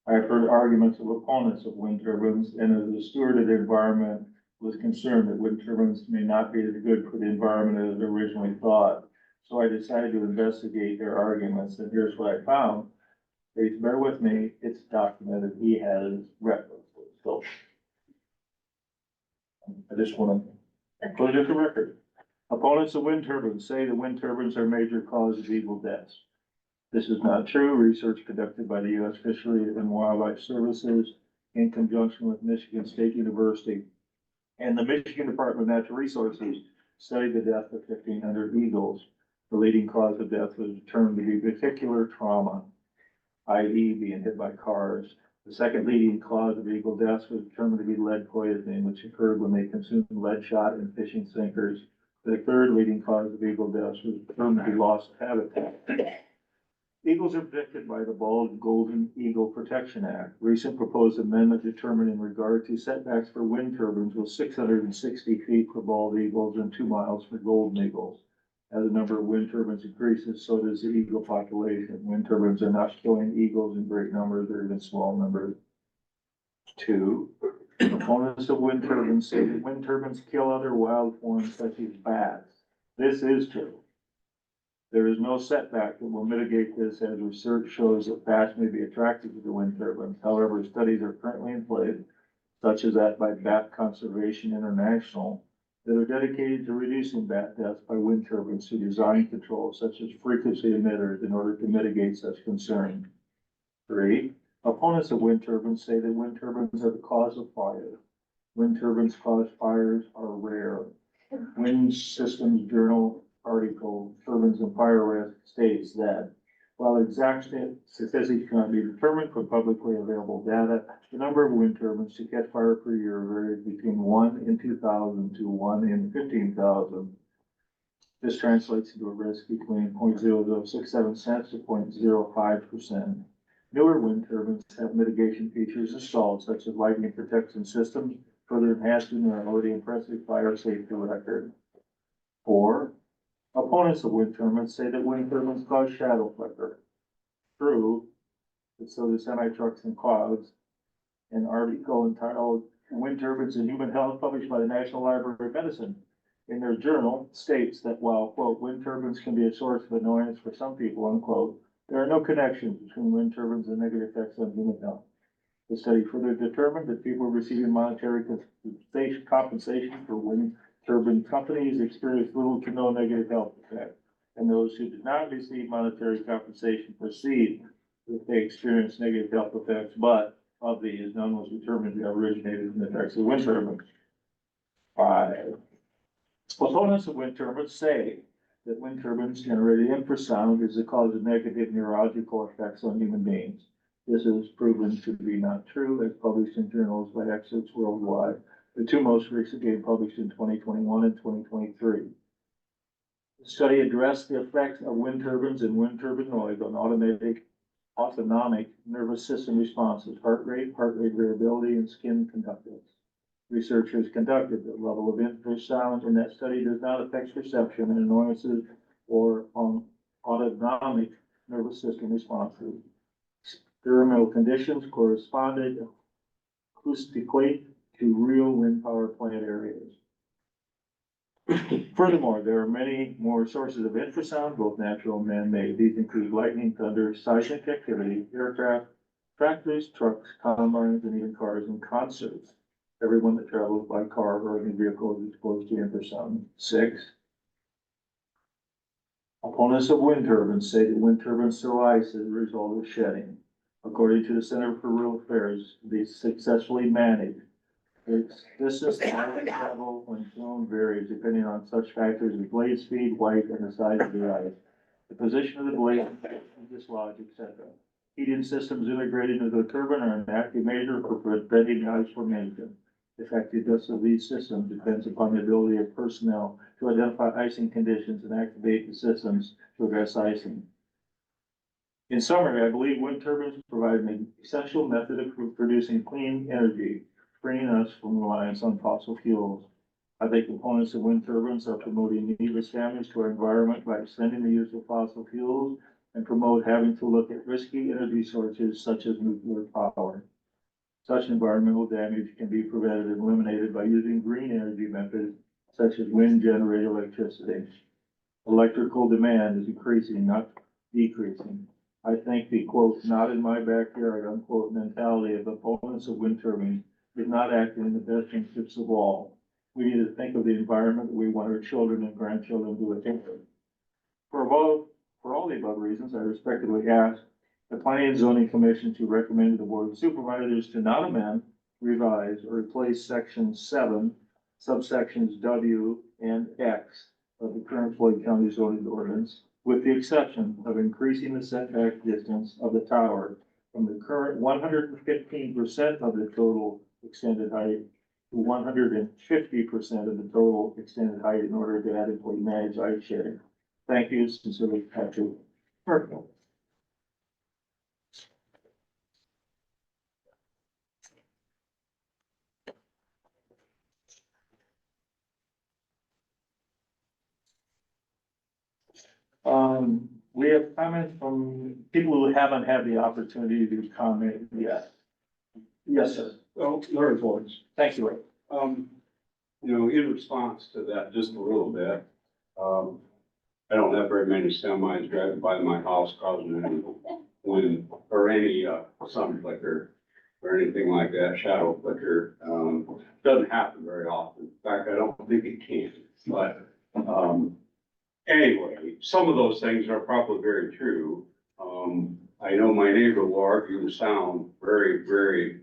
I have heard arguments of opponents of wind turbines, and as a steward of the environment, was concerned that wind turbines may not be as good for the environment as originally thought. So I decided to investigate their arguments, and here's what I found. Please bear with me, it's documented, he has references, so. I just want to put it at the record. Opponents of wind turbines say that wind turbines are a major cause of eagle deaths. This is not true. Research conducted by the U.S. Fishery and Wildlife Services in conjunction with Michigan State University and the Michigan Department of Natural Resources studied the death of 1,500 eagles. The leading cause of death was determined to be vehicular trauma, i.e. being hit by cars. The second leading cause of eagle deaths was determined to be lead poisoning, which occurred when they consumed lead shot in fishing sinkers. The third leading cause of eagle deaths was determined to be loss of habitat. Eagles are protected by the Bald Golden Eagle Protection Act. Recent proposed amendment determined in regard to setbacks for wind turbines was 660 feet for bald eagles and 2 miles for golden eagles. As the number of wind turbines increases, so does the eagle population. Wind turbines are not killing eagles in great numbers or even small numbers. 2. Opponents of wind turbines say that wind turbines kill other wild forms such as bats. This is true. There is no setback that will mitigate this, as research shows that bats may be attracted to the wind turbines. However, studies are currently in place, such as that by Bat Conservation International, that are dedicated to reducing bat deaths by wind turbines through design controls such as frequency emitters in order to mitigate such concern. 3. Opponents of wind turbines say that wind turbines are the cause of fire. Wind turbines cause fires are rare. Wind Systems Journal article, Turbines and Fire Risk, states that while exact statistics cannot be determined from publicly available data, the number of wind turbines to catch fire per year varies between 1 in 2,000 to 1 in 15,000. This translates into a risk between 0.0067 cents to 0.05%. Newer wind turbines have mitigation features installed, such as lightning protection systems, further enhancing their already impressive fire safety record. 4. Opponents of wind turbines say that wind turbines cause shadow flicker. True, but so do semi-trucks and clouds. An article entitled Wind Turbines and Human Health, published by the National Library of Medicine in their journal, states that while, quote, wind turbines can be a source of annoyance for some people, unquote, there are no connections between wind turbines and negative effects on human health. The study further determined that people receiving monetary compensation for wind turbine companies experienced little to no negative health effect, and those who did not receive monetary compensation perceived that they experienced negative health effects, but of these, none was determined to have originated in the effects of wind turbines. 5. Opponents of wind turbines say that wind turbines generating infrasound is the cause of negative neurological effects on human beings. This is proven to be not true, as published in journals by experts worldwide. The 2 most recent being published in 2021 and 2023. The study addressed the effects of wind turbines and wind turbine noise on autonomic nervous system responses, heart rate variability, and skin conductance. research has conducted. The level of infrasound in that study does not affect perception and annoyances or autonomic nervous system responses. Thermal conditions corresponded acoustically to real wind power plant areas. Furthermore, there are many more sources of infrasound, both natural and man-made. These include lightning, thunder, seismic activity, aircraft, tractors, trucks, combines, and even cars and concerts. Everyone that travels by car or any vehicle is exposed to infrasound. 6. Opponents of wind turbines say that wind turbines survive as a result of shedding. According to the Center for Rural Affairs, they successfully managed. Its distance of travel when flown varies depending on such factors as blade speed, weight, and the size of the ice, the position of the blade, dislodge, etc. Heating systems integrated into the turbine are an active measure for preventing ice formation. The effectiveness of these systems depends upon the ability of personnel to identify icing conditions and activate the systems to address icing. In summary, I believe wind turbines provide an essential method of producing clean energy, freeing us from reliance on fossil fuels. I think components of wind turbines are promoting needless damage to our environment by extending the use of fossil fuels and promote having to look at risky energy sources such as nuclear power. Such environmental damage can be prevented and eliminated by using green energy methods such as wind-generated electricity. Electrical demand is increasing, not decreasing. I think the quote, "not in my backyard," unquote, mentality of opponents of wind turbines is not acting in the best interests of all. We need to think of the environment that we want our children and grandchildren to attend to. For all the above reasons, I respectfully ask the Planning and Zoning Commission to recommend to the Board of Supervisors to not amend, revise, or replace section 7, subsections W and X of the current Floyd County zoning ordinance, with the exception of increasing the setback distance of the tower from the current 115% of the total extended height to 150% of the total extended height in order to adequately manage ice shedding. Thank you, sincerely, Patrick Merkel. We have comments from people who haven't had the opportunity to comment yet. Yes, sir. Well, Larry Floyd. Thank you, Ray. You know, in response to that, just a little bit, I don't have very many semis driving by my house causing any wind or any, sun flicker or anything like that, shadow flicker. Doesn't happen very often. In fact, I don't think it can, but, anyway, some of those things are probably very true. I know my neighbor will argue the sound very, very,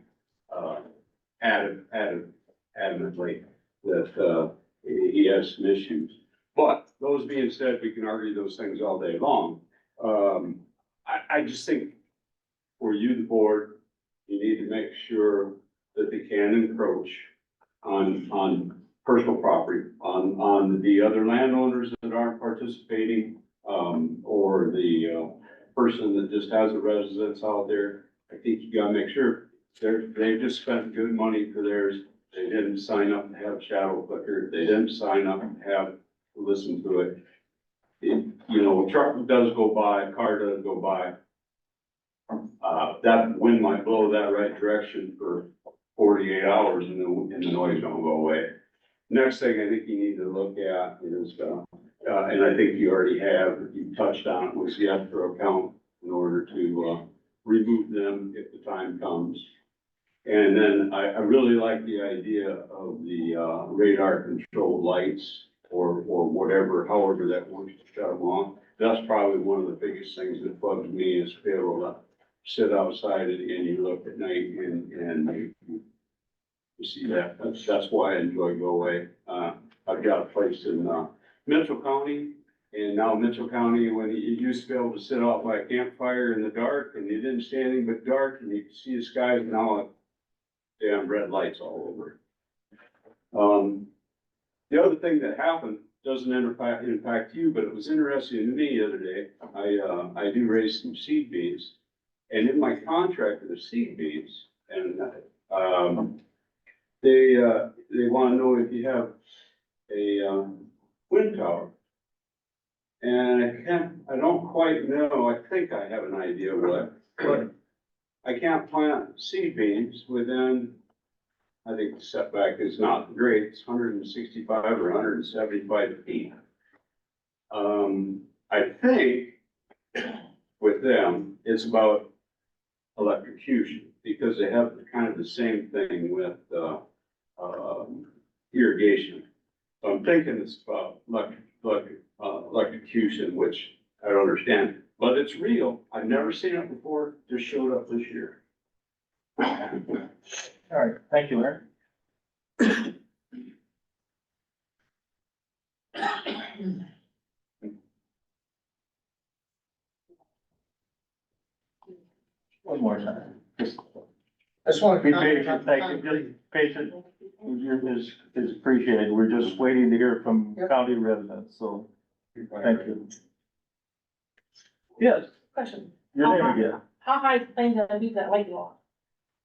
adamantly that, he has some issues. But those being said, we can argue those things all day long. I just think for you, the board, you need to make sure that they can encroach on personal property, on the other landowners that aren't participating, or the, person that just has a residence out there. I think you gotta make sure they just spent good money for theirs. They didn't sign up to have shadow flicker. They didn't sign up to have to listen to it. You know, a truck does go by, a car does go by. That wind might blow that right direction for 48 hours and the noise don't go away. Next thing I think you need to look at is, and I think you already have, you touched on it, was the escrow account in order to, remove them if the time comes. And then I really like the idea of the, radar controlled lights or whatever, however that works to shut them off. That's probably one of the biggest things that bugs me is to be able to sit outside and you look at night and you see that. That's why I enjoy Go Away. I've got a place in, Mitchell County. And now Mitchell County, when you used to be able to sit out by a campfire in the dark and you didn't see anything but dark and you could see the sky, now damn red lights all over. The other thing that happened doesn't impact you, but it was interesting to me the other day. I do raise some seed beans, and in my contract with the seed beans, and they wanna know if you have a, wind tower. And I don't quite know, I think I have an idea what, but I can't plant seed beans within, I think the setback is not great, it's 165 or 175 feet. I think with them, it's about electrocution, because they have kind of the same thing with, irrigation. So I'm thinking it's about electrocution, which I don't understand, but it's real. I've never seen it before, just showed up this year. All right, thank you, Larry. One more time. Just I just want to be comment patient, about thank you, just patient is appreciated. We're just waiting to hear from county residents, so thank you. Yes, Question. your name again. How high is the plane gonna be that light go on?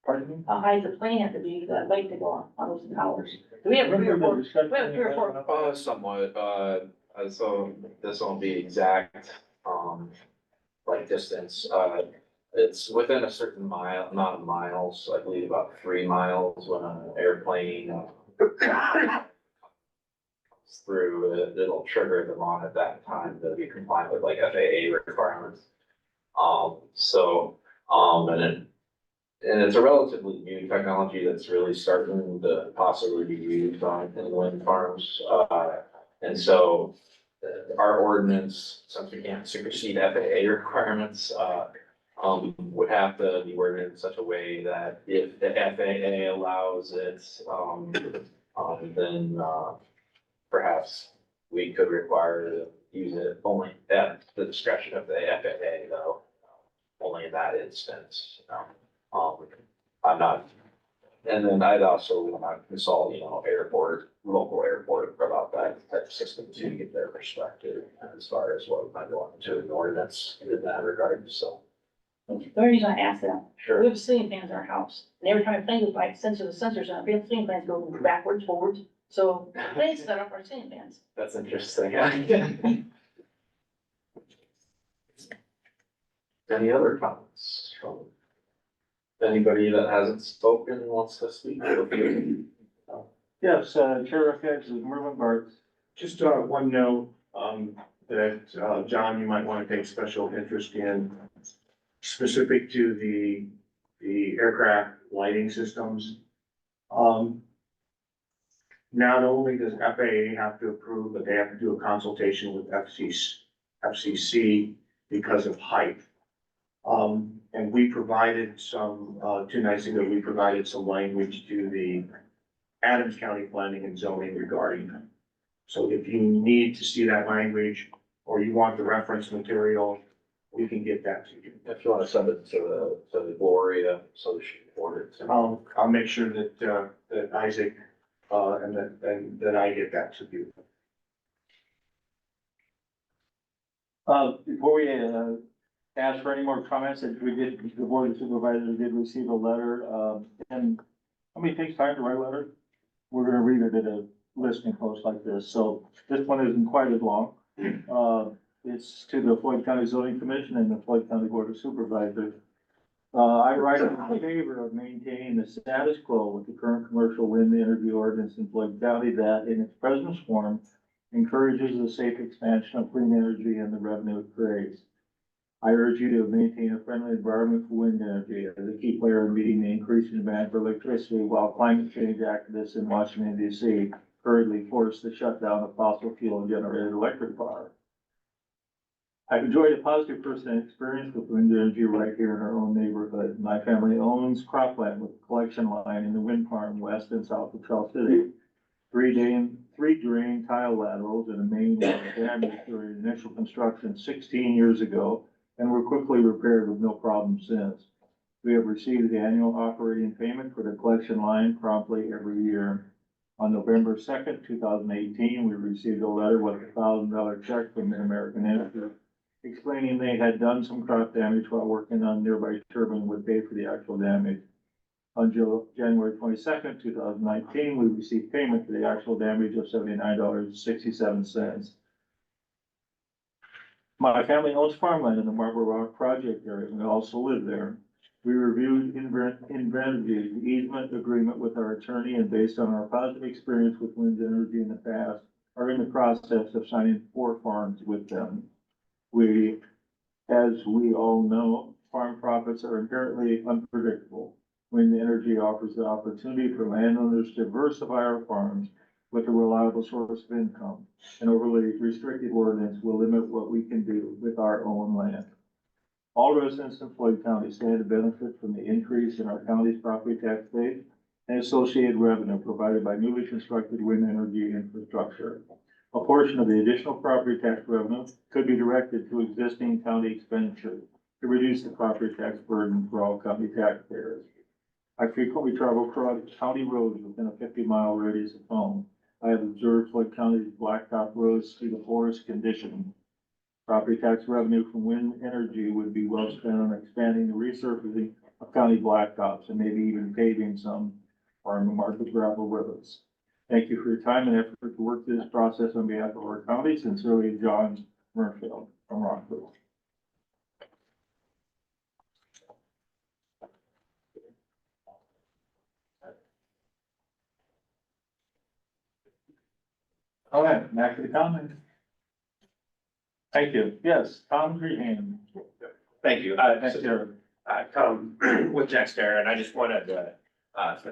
Pardon me? How high does the plane have to be for that light to go on those towers? Do we have three or four? We have three or four. Somewhat, so this won't be exact, like distance, it's within a certain mile, amount of miles, I believe about 3 miles when an airplane comes through, it'll trigger them on at that time to be compliant with like FAA requirements. And it's a relatively new technology that's really starting to possibly be used on in wind farms. And so our ordinance, since we can't supersede FAA requirements, would have to be worded in such a way that if the FAA allows it, then perhaps we could require to use it only at the discretion of the FAA, though, only in that instance. I'm not, and then I'd also want to consult, local airport about that type of system to get their perspective as far as what might go into an ordinance in that regard, so. The only reason I asked that, Sure. we have ceiling fans in our house, and every time a plane goes by, it sensors, the sensors on it, ceiling fans go backwards, forwards, so planes set up our ceiling fans. That's interesting. Any other comments from anybody that hasn't spoken and wants to speak? Yes, Chair Effects is Merlin Bartz. Just, one note, that, John, you might want to take special interest in, specific to the aircraft lighting systems. Not only does FAA have to approve, but they have to do a consultation with FCC because of height. And we provided some, 2 nights ago, we provided some language to the Adams County Planning and Zoning regarding them. So if you need to see that language, or you want the reference material, we can get that to you. If you want to send it to the Gloria, so that she can forward it to me. I'll make sure that, that Isaac, and that I get that to you. Before we, ask for any more comments, the Board of Supervisors did receive a letter, and how many takes time to write a letter? We're gonna read it at a listening post like this, so this one isn't quite as long. It's to the Floyd County Zoning Commission and the Floyd County Board of Supervisors. I write in favor of maintaining the status quo with the current commercial wind energy ordinance in Floyd County that in its present form encourages the safe expansion of clean energy and the revenue it creates. I urge you to maintain a friendly environment for wind energy as a key player in meeting the increasing demand for electricity while climate change activists in Washington DC hurriedly force the shutdown of fossil fuel generated electric power. I've enjoyed a positive first-hand experience with wind energy right here in our own neighborhood. My family owns cropland with a collection line in the wind farm west and south of Charles City. 3 drain tile laterals and a main were damaged during initial construction 16 years ago and were quickly repaired with no problem since. We have received the annual operating payment for the collection line promptly every year. On November 2nd, 2018, we received a letter with a $1,000 check from the American Energy explaining they had done some crop damage while working on nearby turbine would pay for the actual damage. On January 22nd, 2019, we received payment for the actual damage of $79.67. My family owns farmland in the Marble Rock project area, and we also live there. We reviewed Invenergy's easement agreement with our attorney, and based on our positive experience with wind energy in the past, are in the process of signing 4 farms with them. As we all know, farm profits are inherently unpredictable. Wind energy offers the opportunity for landowners to diversify our farms with a reliable source of income. An overly restricted ordinance will limit what we can do with our own land. All residents in Floyd County stand to benefit from the increase in our county's property tax base and associated revenue provided by newly constructed wind energy infrastructure. A portion of the additional property tax revenue could be directed to existing county expenditures to reduce the property tax burden for all county taxpayers. I frequently travel across county roads within a 50-mile radius of home. I have observed Floyd County's blacktop roads through the poorest condition. Property tax revenue from wind energy would be well spent on expanding the resurfacing of county blacktops and maybe even paving some farm market gravel roads. Thank you for your time and effort to work through this process on behalf of our county. Sincerely, John Murfield from Rockville. All right, back to the comment. Thank you. Yes, Tom Crehan. Thank you. Tom with NextEra, and I just wanted to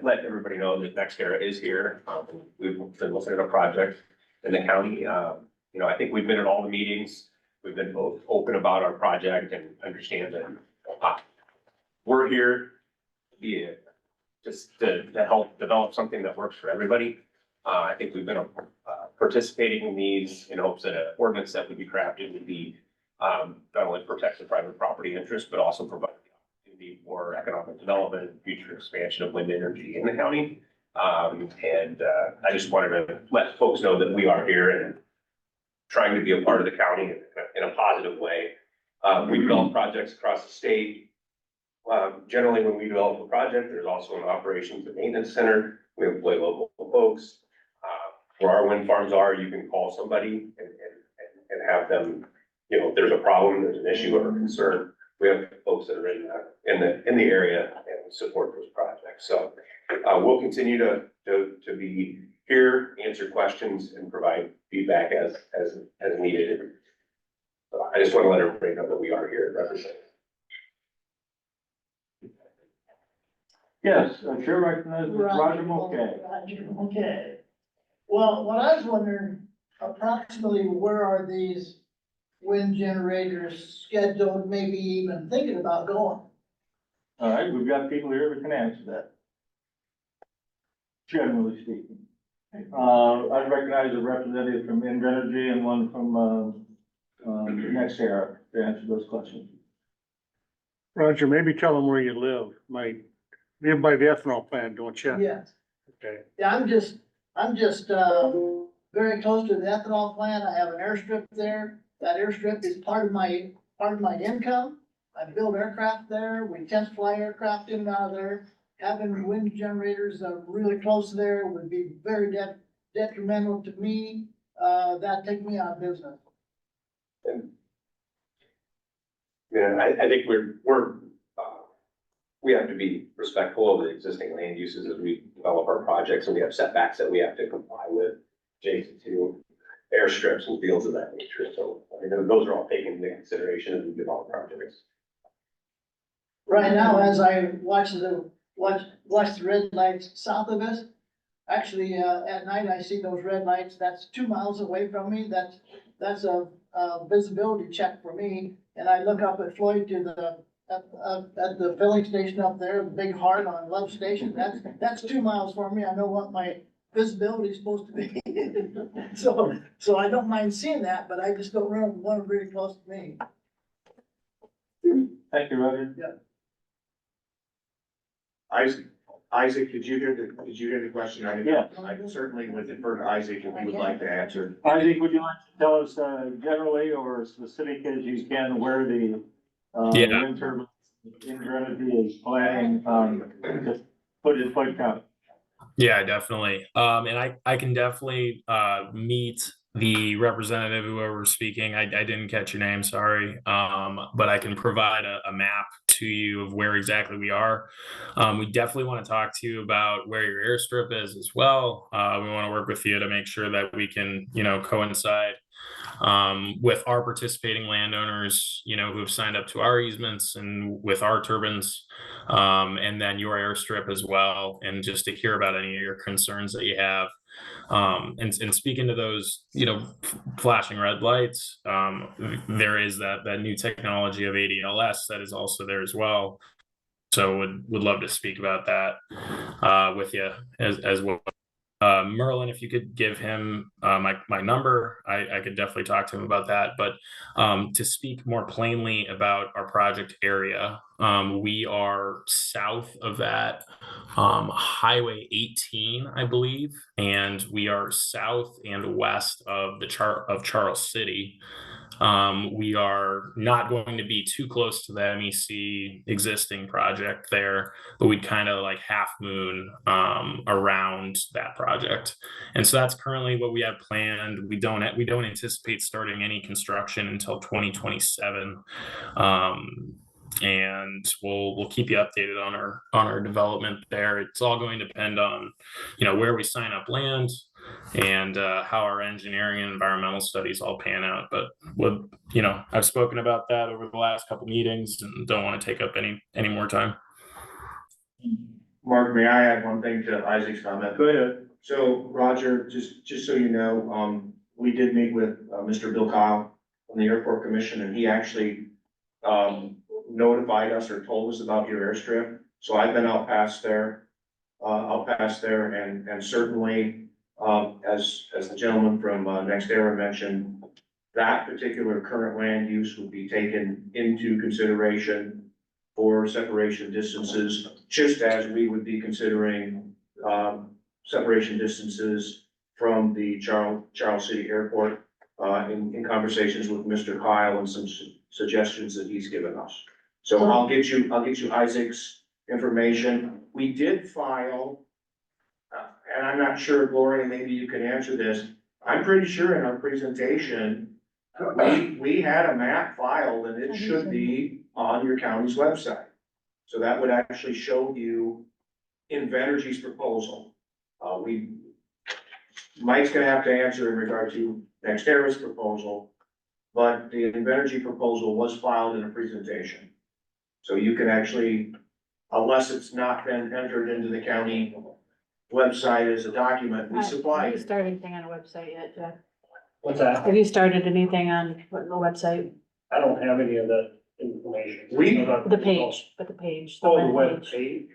let everybody know that NextEra is here. We've been looking at a project in the county. I think we've been at all the meetings. We've been both open about our project and understand that we're here to be just to help develop something that works for everybody. I think we've been participating in these in hopes that an ordinance that would be crafted would be not only protect the private property interest, but also provide the opportunity for economic development and future expansion of wind energy in the county. I just wanted to let folks know that we are here and trying to be a part of the county in a positive way. We develop projects across the state. Generally, when we develop a project, there's also an operations and maintenance center. We employ local folks. Where our wind farms are, you can call somebody and have them, if there's a problem, there's an issue or a concern. We have folks that are in the area and support those projects. So we'll continue to be here, answer questions, and provide feedback as needed. So I just want to let everybody know that we are here representing. Yes, Chair recognizes Roger Mulcahy. Roger Mulcahy. Well, what I was wondering, approximately where are these wind generators scheduled, maybe even thinking about going? All right, we've got people here that can answer that. Generally speaking. I recognize a representative from Invenergy and one from NextEra to answer those questions. Roger, maybe tell them where you live. Live by the ethanol plant, don't you? Yes. Okay. Yeah, I'm just very close to the ethanol plant. I have an airstrip there. That airstrip is part of my income. I build aircraft there. We test fly aircraft in and out of there. Having wind generators really close there would be very detrimental to me. That'd take me out of business. I think we have to be respectful of the existing land uses as we develop our projects, and we have setbacks that we have to comply with, adjacent to airstrips and fields of that nature. So, those are all taken into consideration as we develop projects. Right now, as I watch the red lights south of us, actually, at night, I see those red lights. That's 2 miles away from me. That's a visibility check for me. And I look up at Floyd to at the filling station up there, the big heart on Love Station. That's 2 miles for me. I know what my visibility is supposed to be. So I don't mind seeing that, but I just don't want them really close to me. Thank you, Roger. Yeah. Isaac, did you hear the question? Yeah. I certainly would defer to Isaac if he would like to answer. Isaac, would you like to tell us generally or specific as you can where the wind turbine Invenergy is planning put it, point count. Yeah, definitely. And I can definitely meet the representative, whoever's speaking. I didn't catch your name, sorry. But I can provide a map to you of where exactly we are. We definitely want to talk to you about where your airstrip is as well. We want to work with you to make sure that we can, coincide with our participating landowners, who have signed up to our easements and with our turbines, and then your airstrip as well, and just to hear about any of your concerns that you have. And speaking to those, flashing red lights, there is that new technology of ADLS that is also there as well. So would love to speak about that with you as well. Merlin, if you could give him my number, I could definitely talk to him about that. But to speak more plainly about our project area, we are south of that Highway 18, I believe, and we are south and west of Charles City. We are not going to be too close to the MEC existing project there, but we'd kind of like half moon around that project. And so that's currently what we have planned. We don't anticipate starting any construction until 2027. And we'll keep you updated on our development there. It's all going to depend on, where we sign up land and how our engineering and environmental studies all pan out. But I've spoken about that over the last couple meetings and don't want to take up any more time. Mark, may I add one thing to Isaac's comment? Go ahead. So Roger, just so you know, we did meet with Mr. Bill Kyle from the Airport Commission, and he actually notified us or told us about your airstrip. So I've been out past there, and certainly, as the gentleman from NextEra mentioned, that particular current land use would be taken into consideration for separation distances, just as we would be considering separation distances from the Charles City Airport in conversations with Mr. Kyle and some suggestions that he's given us. So I'll get you Isaac's information. We did file, and I'm not sure, Gloria, maybe you can answer this. I'm pretty sure in our presentation, we had a map filed and it should be on your county's website. So that would actually show you Invenergy's proposal. Mike's gonna have to answer in regard to NextEra's proposal, but the Invenergy proposal was filed in a presentation. So you can actually, unless it's not been entered into the county website as a document, we supply Have you it. started anything on a website yet, Jeff? What's that? Have you started anything on the website? I don't have any of that information. The page, but the page. Oh, the web page?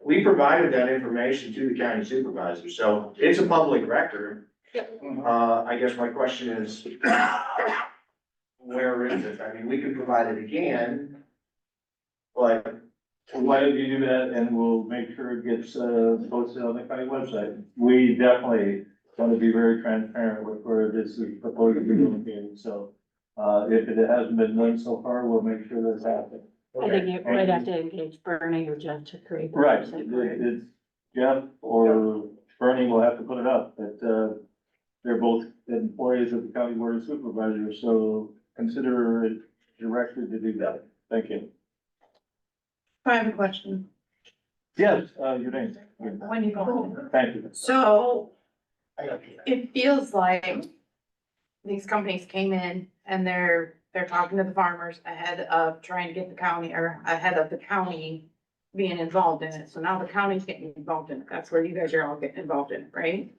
We provided that information to the county supervisor, so it's a public record. I guess my question is, where is it? I mean, we could provide it again, but Why don't you do that and we'll make sure it gets posted on the county website. We definitely want to be very transparent with where this is proposed to be located, so if it hasn't been done so far, we'll make sure that's happening. I think you might have to engage Bernie or Jeff to create the Right, website. it's Jeff or Bernie will have to put it up, but they're both employees of the county board of supervisors, so consider it directed to do that. Thank you. I have a question. Yes, your name. Wendy Gold. Thank you. So it feels like these companies came in and they're talking to the farmers ahead of trying to get the county or ahead of the county being involved in it. So now the county's getting involved in it. That's where you guys are all getting involved in it, right?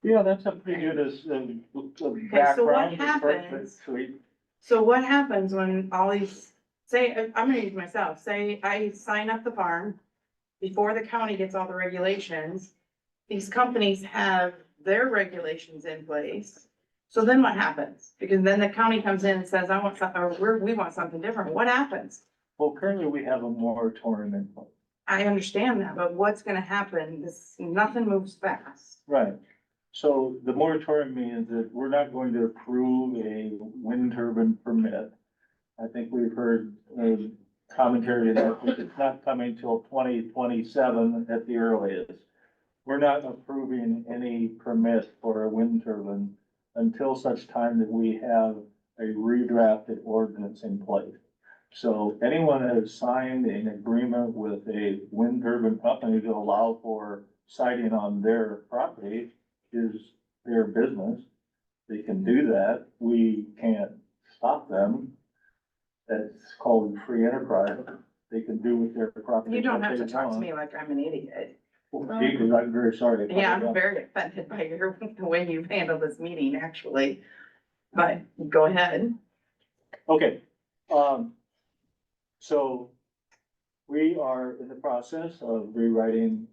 Yeah, that's a pretty good Okay, so what happens? So what happens when all these, say, I'm gonna use myself, say I sign up the farm before the county gets all the regulations. These companies have their regulations in place. So then what happens? Because then the county comes in and says, I want something, or we want something different. What happens? Well, currently we have a moratorium in place. I understand that, but what's gonna happen? Nothing moves fast. Right. So the moratorium means that we're not going to approve a wind turbine permit. I think we've heard commentary that it's not coming till 2027 at the earliest. We're not approving any permit for a wind turbine until such time that we have a redrafted ordinance in place. So anyone that has signed an agreement with a wind turbine company to allow for siting on their property is their business. They can do that. We can't stop them. That's called free enterprise. They can do with their property. You don't what have they to talk to want. me like I'm an idiot. Because I'm very sorry. Yeah, I'm very offended by the way you've handled this meeting, actually. But go ahead. Okay, so we are in the process of rewriting,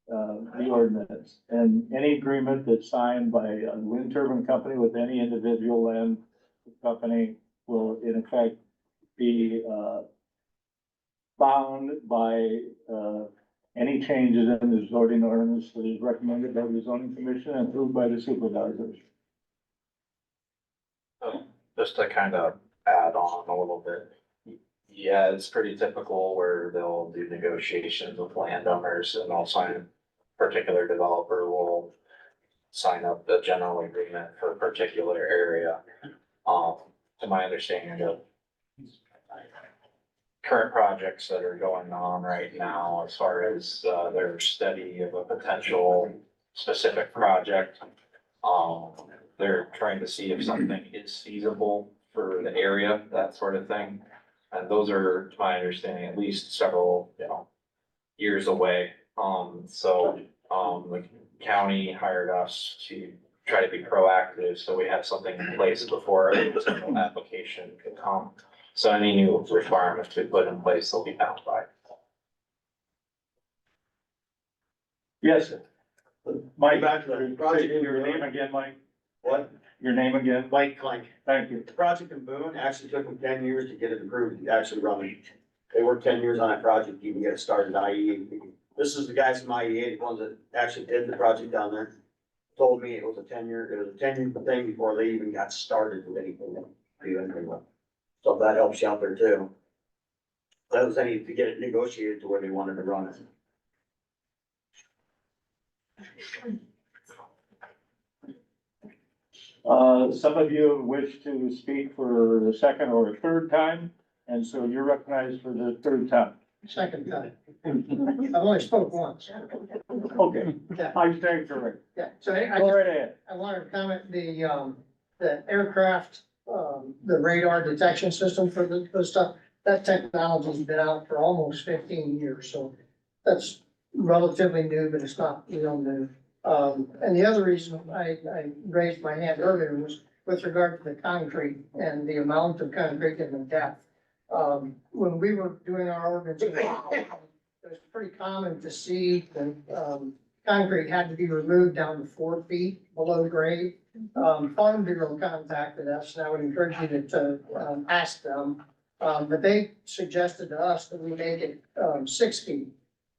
the ordinance. And any agreement that's signed by a wind turbine company with any individual land company will in effect be, bound by, any changes in the zoning ordinance that is recommended by the zoning commission and approved by the supervisors. Just to kind of add on a little bit. Yeah, it's pretty typical where they'll do negotiations with landowners and they'll sign, a particular developer will sign up a general agreement for a particular area. To my understanding of current projects that are going on right now, as far as, their study of a potential specific project. They're trying to see if something is feasible for the area, that sort of thing. And those are, to my understanding, at least several, years away. The county hired us to try to be proactive, so we have something in place before a potential application can come. So any new requirements we put in place, they'll be bound by. Yes, sir. Mike, Back to the project. your name again, Mike? What? Your name again? Mike Clank. Thank you. The project in Boone actually took them 10 years to get it approved, to actually run it. They worked 10 years on that project, to even get it started, IEA. This is the guys from IEA, the ones that actually did the project down there. Told me it was a 10-year thing before they even got started with anything. So that helps you out there too. That was any to get it negotiated to where they wanted to run it. Some of you wish to speak for the second or a third time, and so you're recognized for the third time. Second time. I've only spoke once. Okay, Yeah. I stand correct. Yeah, so Go right ahead. I wanted to comment, the aircraft, the radar detection system for the stuff, that technology's been out for almost 15 years, so that's relatively new, but it's not real new. And the other reason I raised my hand earlier was with regard to the concrete and the amount of concrete and the depth. When we were doing our ordinance, it was pretty common to see that, concrete had to be removed down to 4 feet below grade. Farm Bureau contacted us, and I would encourage you to ask them. But they suggested to us that we make it, 6 feet.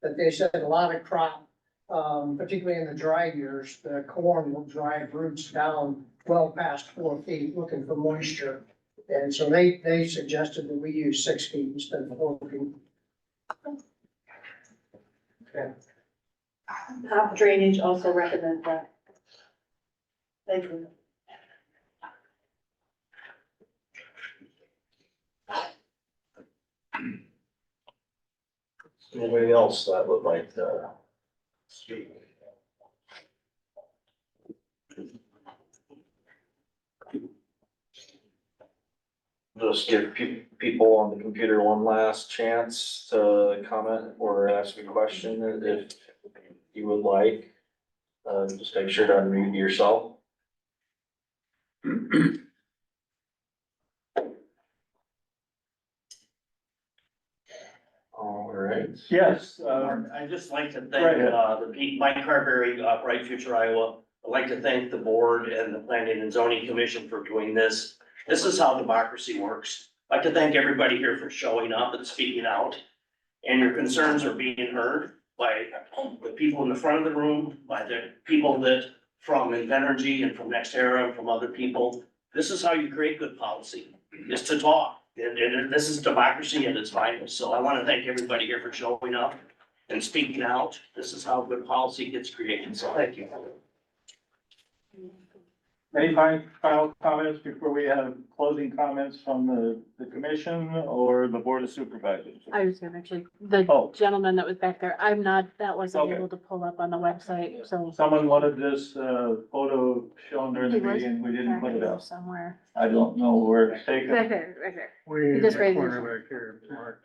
That they said a lot of crop, particularly in the dry years, the corn will drive roots down well past 4 feet looking for moisture. And so they suggested that we use 6 feet instead of 4 feet. Okay. Top Drainage also recommends that. Thank you. Anybody else that would like to speak? Just give people on the computer one last chance to comment or ask a question if you would like. Just make sure to unmute yourself. All right. Yes, I'd just like to thank, Mike Carberry, Bright Future Iowa. I'd like to thank the board and the Planning and Zoning Commission for doing this. This is how democracy works. I'd like to thank everybody here for showing up and speaking out. And your concerns are being heard by the people in the front of the room, by the people that from Invenergy and from NextEra and from other people. This is how you create good policy, is to talk And this is democracy at its finest. So I want to thank everybody here for showing up and speaking out. This is how good policy gets created. So thank you. Any final comments before we have closing comments from the commission or the board of supervisors? I was gonna actually, the Oh. gentleman that was back there, that wasn't Okay. able to pull up on the website, so. Someone wanted this, photo shown during the He was meeting, we didn't put it up. somewhere. I don't know where it's taken. Right there, right there. Way in Just the raise corner your- back here, Mark.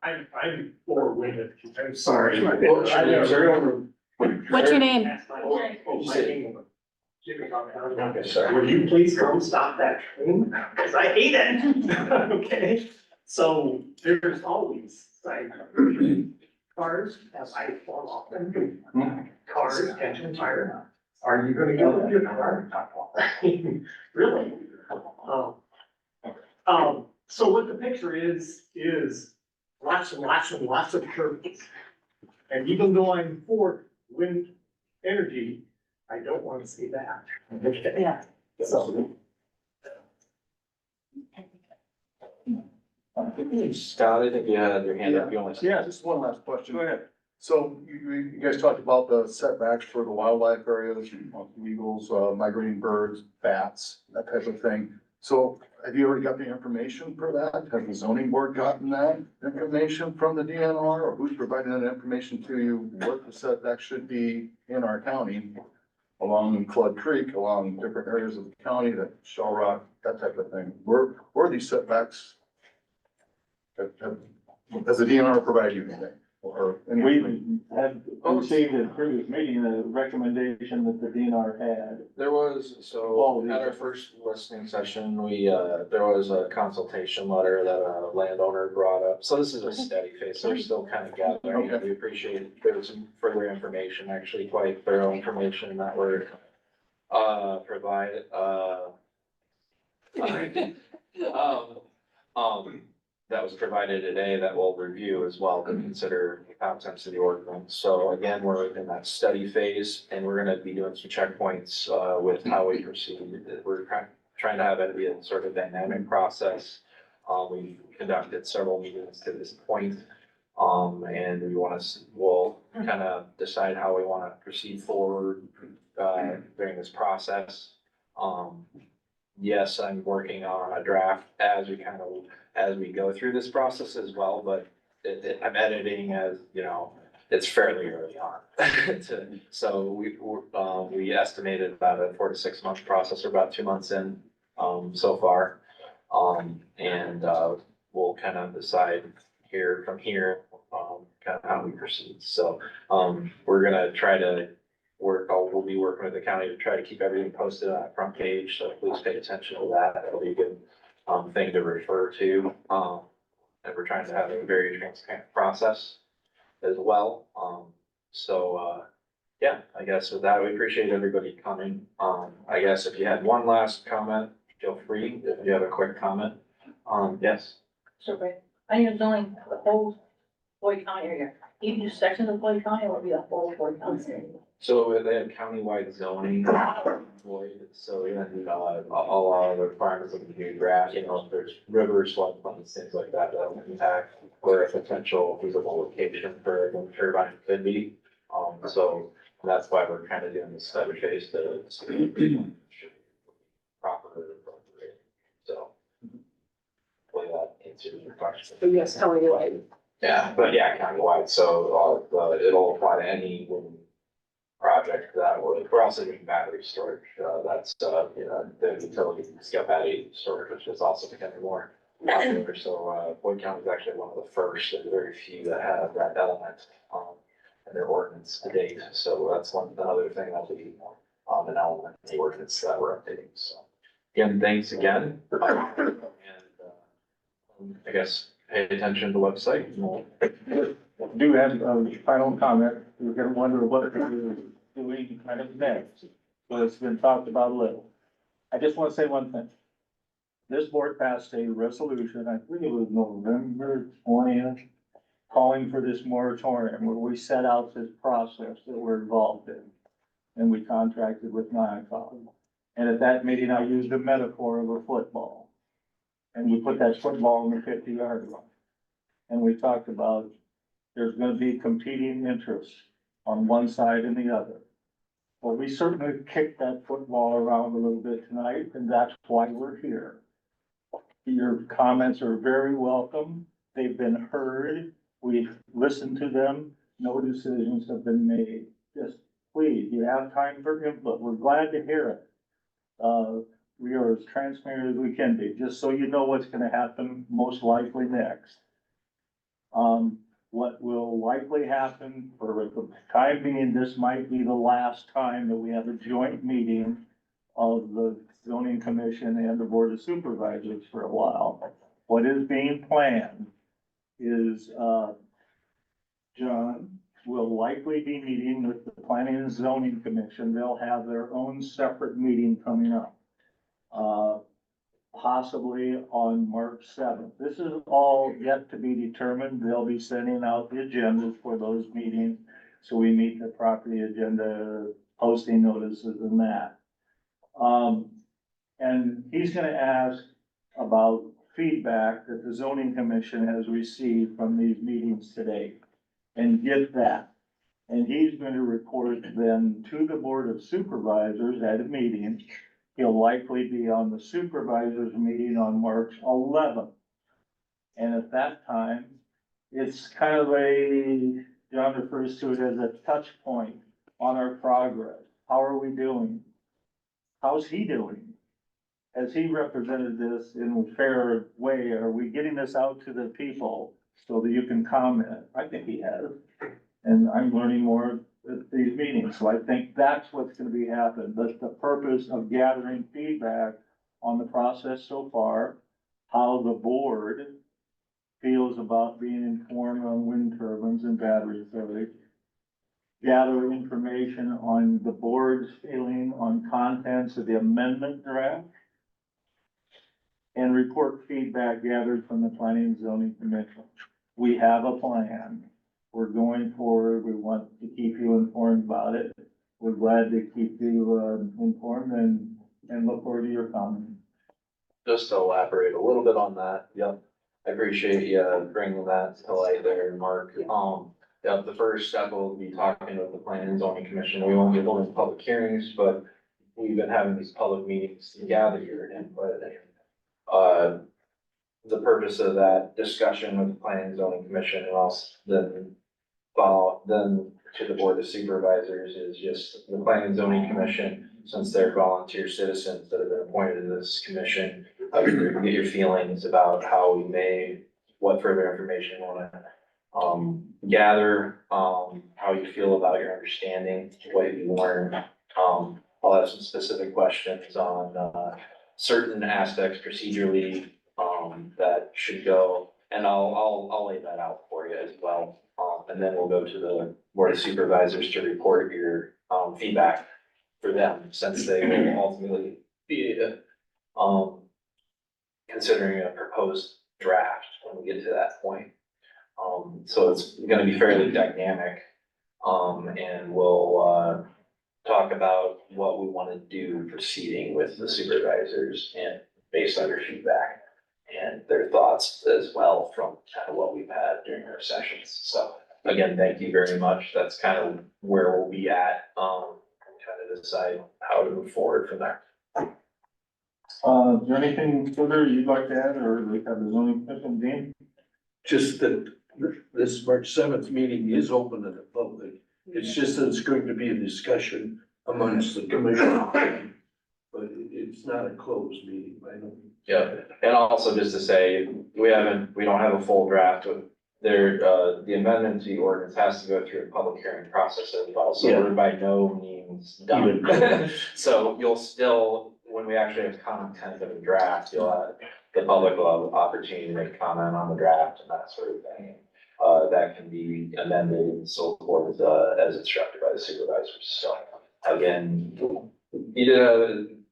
I'm forward-winded. I'm sorry. What's your name? Will you please come stop that train? Cause I hate it. Okay, so there's always like cars as I fall off them. Cars, engine fire. Are you gonna give up your car? Really? So what the picture is lots and lots and lots of turbines. And even though I'm for wind energy, I don't want to see that. Okay? Yeah. So. Scott, I think you had your hand up, you only. Yeah, just one last question. Go ahead. So you guys talked about the setbacks for the wildlife areas, eagles, migrating birds, bats, that type of thing. So have you already got the information for that? Has the zoning board gotten that information from the DNR, or who's providing that information to you? What the setback should be in our county along Flood Creek, along different areas of the county, that Shell Rock, that type of thing? Where are these setbacks? Has the DNR provided you anything? Or any? We had received in previous meeting the recommendation that the DNR had. There was, so at our first listening session, there was a consultation letter that a landowner brought up. So this is a steady phase, so we're still kind of gathering. Okay. We appreciate there was some further information, actually quite thorough information that were provided. That was provided today that we'll review as well to consider the contents of the ordinance. So again, we're in that study phase and we're gonna be doing some checkpoints with how we proceed. We're trying to have it be a sort of dynamic process. We've conducted several meetings to this point. And we'll kind of decide how we want to proceed forward during this process. Yes, I'm working on a draft as we go through this process as well, but I'm editing as, it's fairly early on. So we estimated about a 4 to 6 month process, or about 2 months in, so far. And we'll kind of decide from here, kind of how we proceed. So, we're gonna try to we'll be working with the county to try to keep everything posted on that front page, so please pay attention to that. That'll be a good thing to refer to. And we're trying to have a very transparent process as well. Yeah, I guess with that, we appreciate everybody coming. I guess if you had one last comment, feel free, if you have a quick comment. Yes. So great. I need knowing the whole Floyd County area, even just sections of Floyd County, or be the whole Floyd County area. So they have countywide zoning, so all the requirements of the new draft, if there's rivers, floodplains, things like that, that will impact where a potential feasible location for a wind turbine could be. So that's why we're kind of doing this study phase to properly appropriate. So hopefully that answers your question. Yes, countywide. Yeah, but yeah, countywide, so it'll apply to any wind project that we're also doing battery storage, that's, the utility scale battery storage, which is also becoming more popular. So, Floyd County is actually one of the first, and very few that have that element, in their ordinance to date. So that's another thing that'll be, an element in the ordinance that we're updating. So again, thanks again. And, I guess pay attention to the website. Do have a final comment. We're gonna wonder what we're doing kind of next. But it's been talked about a little. I just want to say one thing. This board passed a resolution, I think it was November 20th, calling for this moratorium where we set out this process that we're involved in. And we contracted with NIACOG. And at that meeting, I used a metaphor of a football. and we put that football in the 50-yard line. And we talked about there's gonna be competing interests on one side and the other. Well, we certainly kicked that football around a little bit tonight, and that's why we're here. Your comments are very welcome. They've been heard. We've listened to them. No decisions have been made. Just please, you have time for input. We're glad to hear it. We are as transparent as we can be, just so you know what's gonna happen most likely next. What will likely happen for the time being, this might be the last time that we have a joint meeting of the zoning commission and the board of supervisors for a while. What is being planned is, John will likely be meeting with the planning and zoning commission. They'll have their own separate meeting coming up. Possibly on March 7th. This is all yet to be determined. They'll be sending out the agendas for those meetings. So we meet the property agenda, posting notices and that. And he's gonna ask about feedback that the zoning commission has received from these meetings today. And get that. And he's going to report then to the board of supervisors at a meeting. He'll likely be on the supervisors meeting on March 11th. And at that time, it's kind of John refers to it as a touch point on our progress. How are we doing? How's he doing? Has he represented this in a fair way? Are we getting this out to the people so that you can comment? I think he has. And I'm learning more at these meetings. So I think that's what's gonna be happening. That's the purpose of gathering feedback on the process so far, how the board feels about being informed on wind turbines and battery storage. Gather information on the board's feeling on contents of the amendment draft. And report feedback gathered from the planning and zoning commission. We have a plan. We're going forward. We want to keep you informed about it. We're glad to keep you informed and look forward to your comments. Just to elaborate a little bit on that, yep, I appreciate you bringing that to light there, Mark. Yeah, the first step will be talking with the planning and zoning commission. We won't be holding public hearings, but we've been having these public meetings to gather your input. The purpose of that discussion with the planning and zoning commission and also then to the board of supervisors is just the planning and zoning commission, since they're volunteer citizens that have been appointed to this commission, get your feelings about how we may, what further information you wanna gather, how you feel about your understanding, what you learned. I'll have some specific questions on certain aspects procedurally that should go, and I'll lay that out for you as well. And then we'll go to the board of supervisors to report your feedback for them, since they will ultimately be considering a proposed draft when we get to that point. So it's gonna be fairly dynamic, and we'll talk about what we wanna do proceeding with the supervisors and based on your feedback and their thoughts as well from kind of what we've had during our sessions. So again, thank you very much. That's kind of where we'll be at, kind of decide how to move forward from there. Is there anything further you'd like to add, or we have the zoning commission, Dean? Just that this March 7th meeting is open to the public. It's just that it's going to be a discussion amongst the commission. But it's not a closed meeting, I don't. Yeah, and also just to say, we don't have a full draft of the amendment to the ordinance has to go through a public hearing process as well, so we're by no means done. So you'll still, when we actually have content of a draft, the public will have opportunity to make comment on the draft and that sort of thing. That can be amended and so forth, as instructed by the supervisors. So again,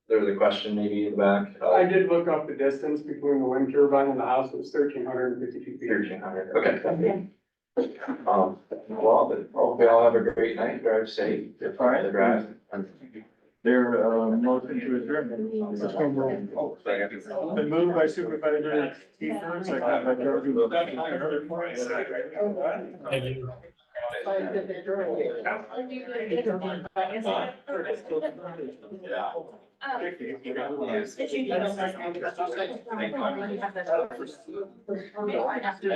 there was a question maybe in the back. I did look up the distance between the wind turbine and the house, it was 1,352 feet. 1,300, okay. Well, hope you all have a great night, drive safe, the drive. Their, motion to adjourn. Been moved by Supervisor Kiefer, second by Jordan. Thank you. I have to.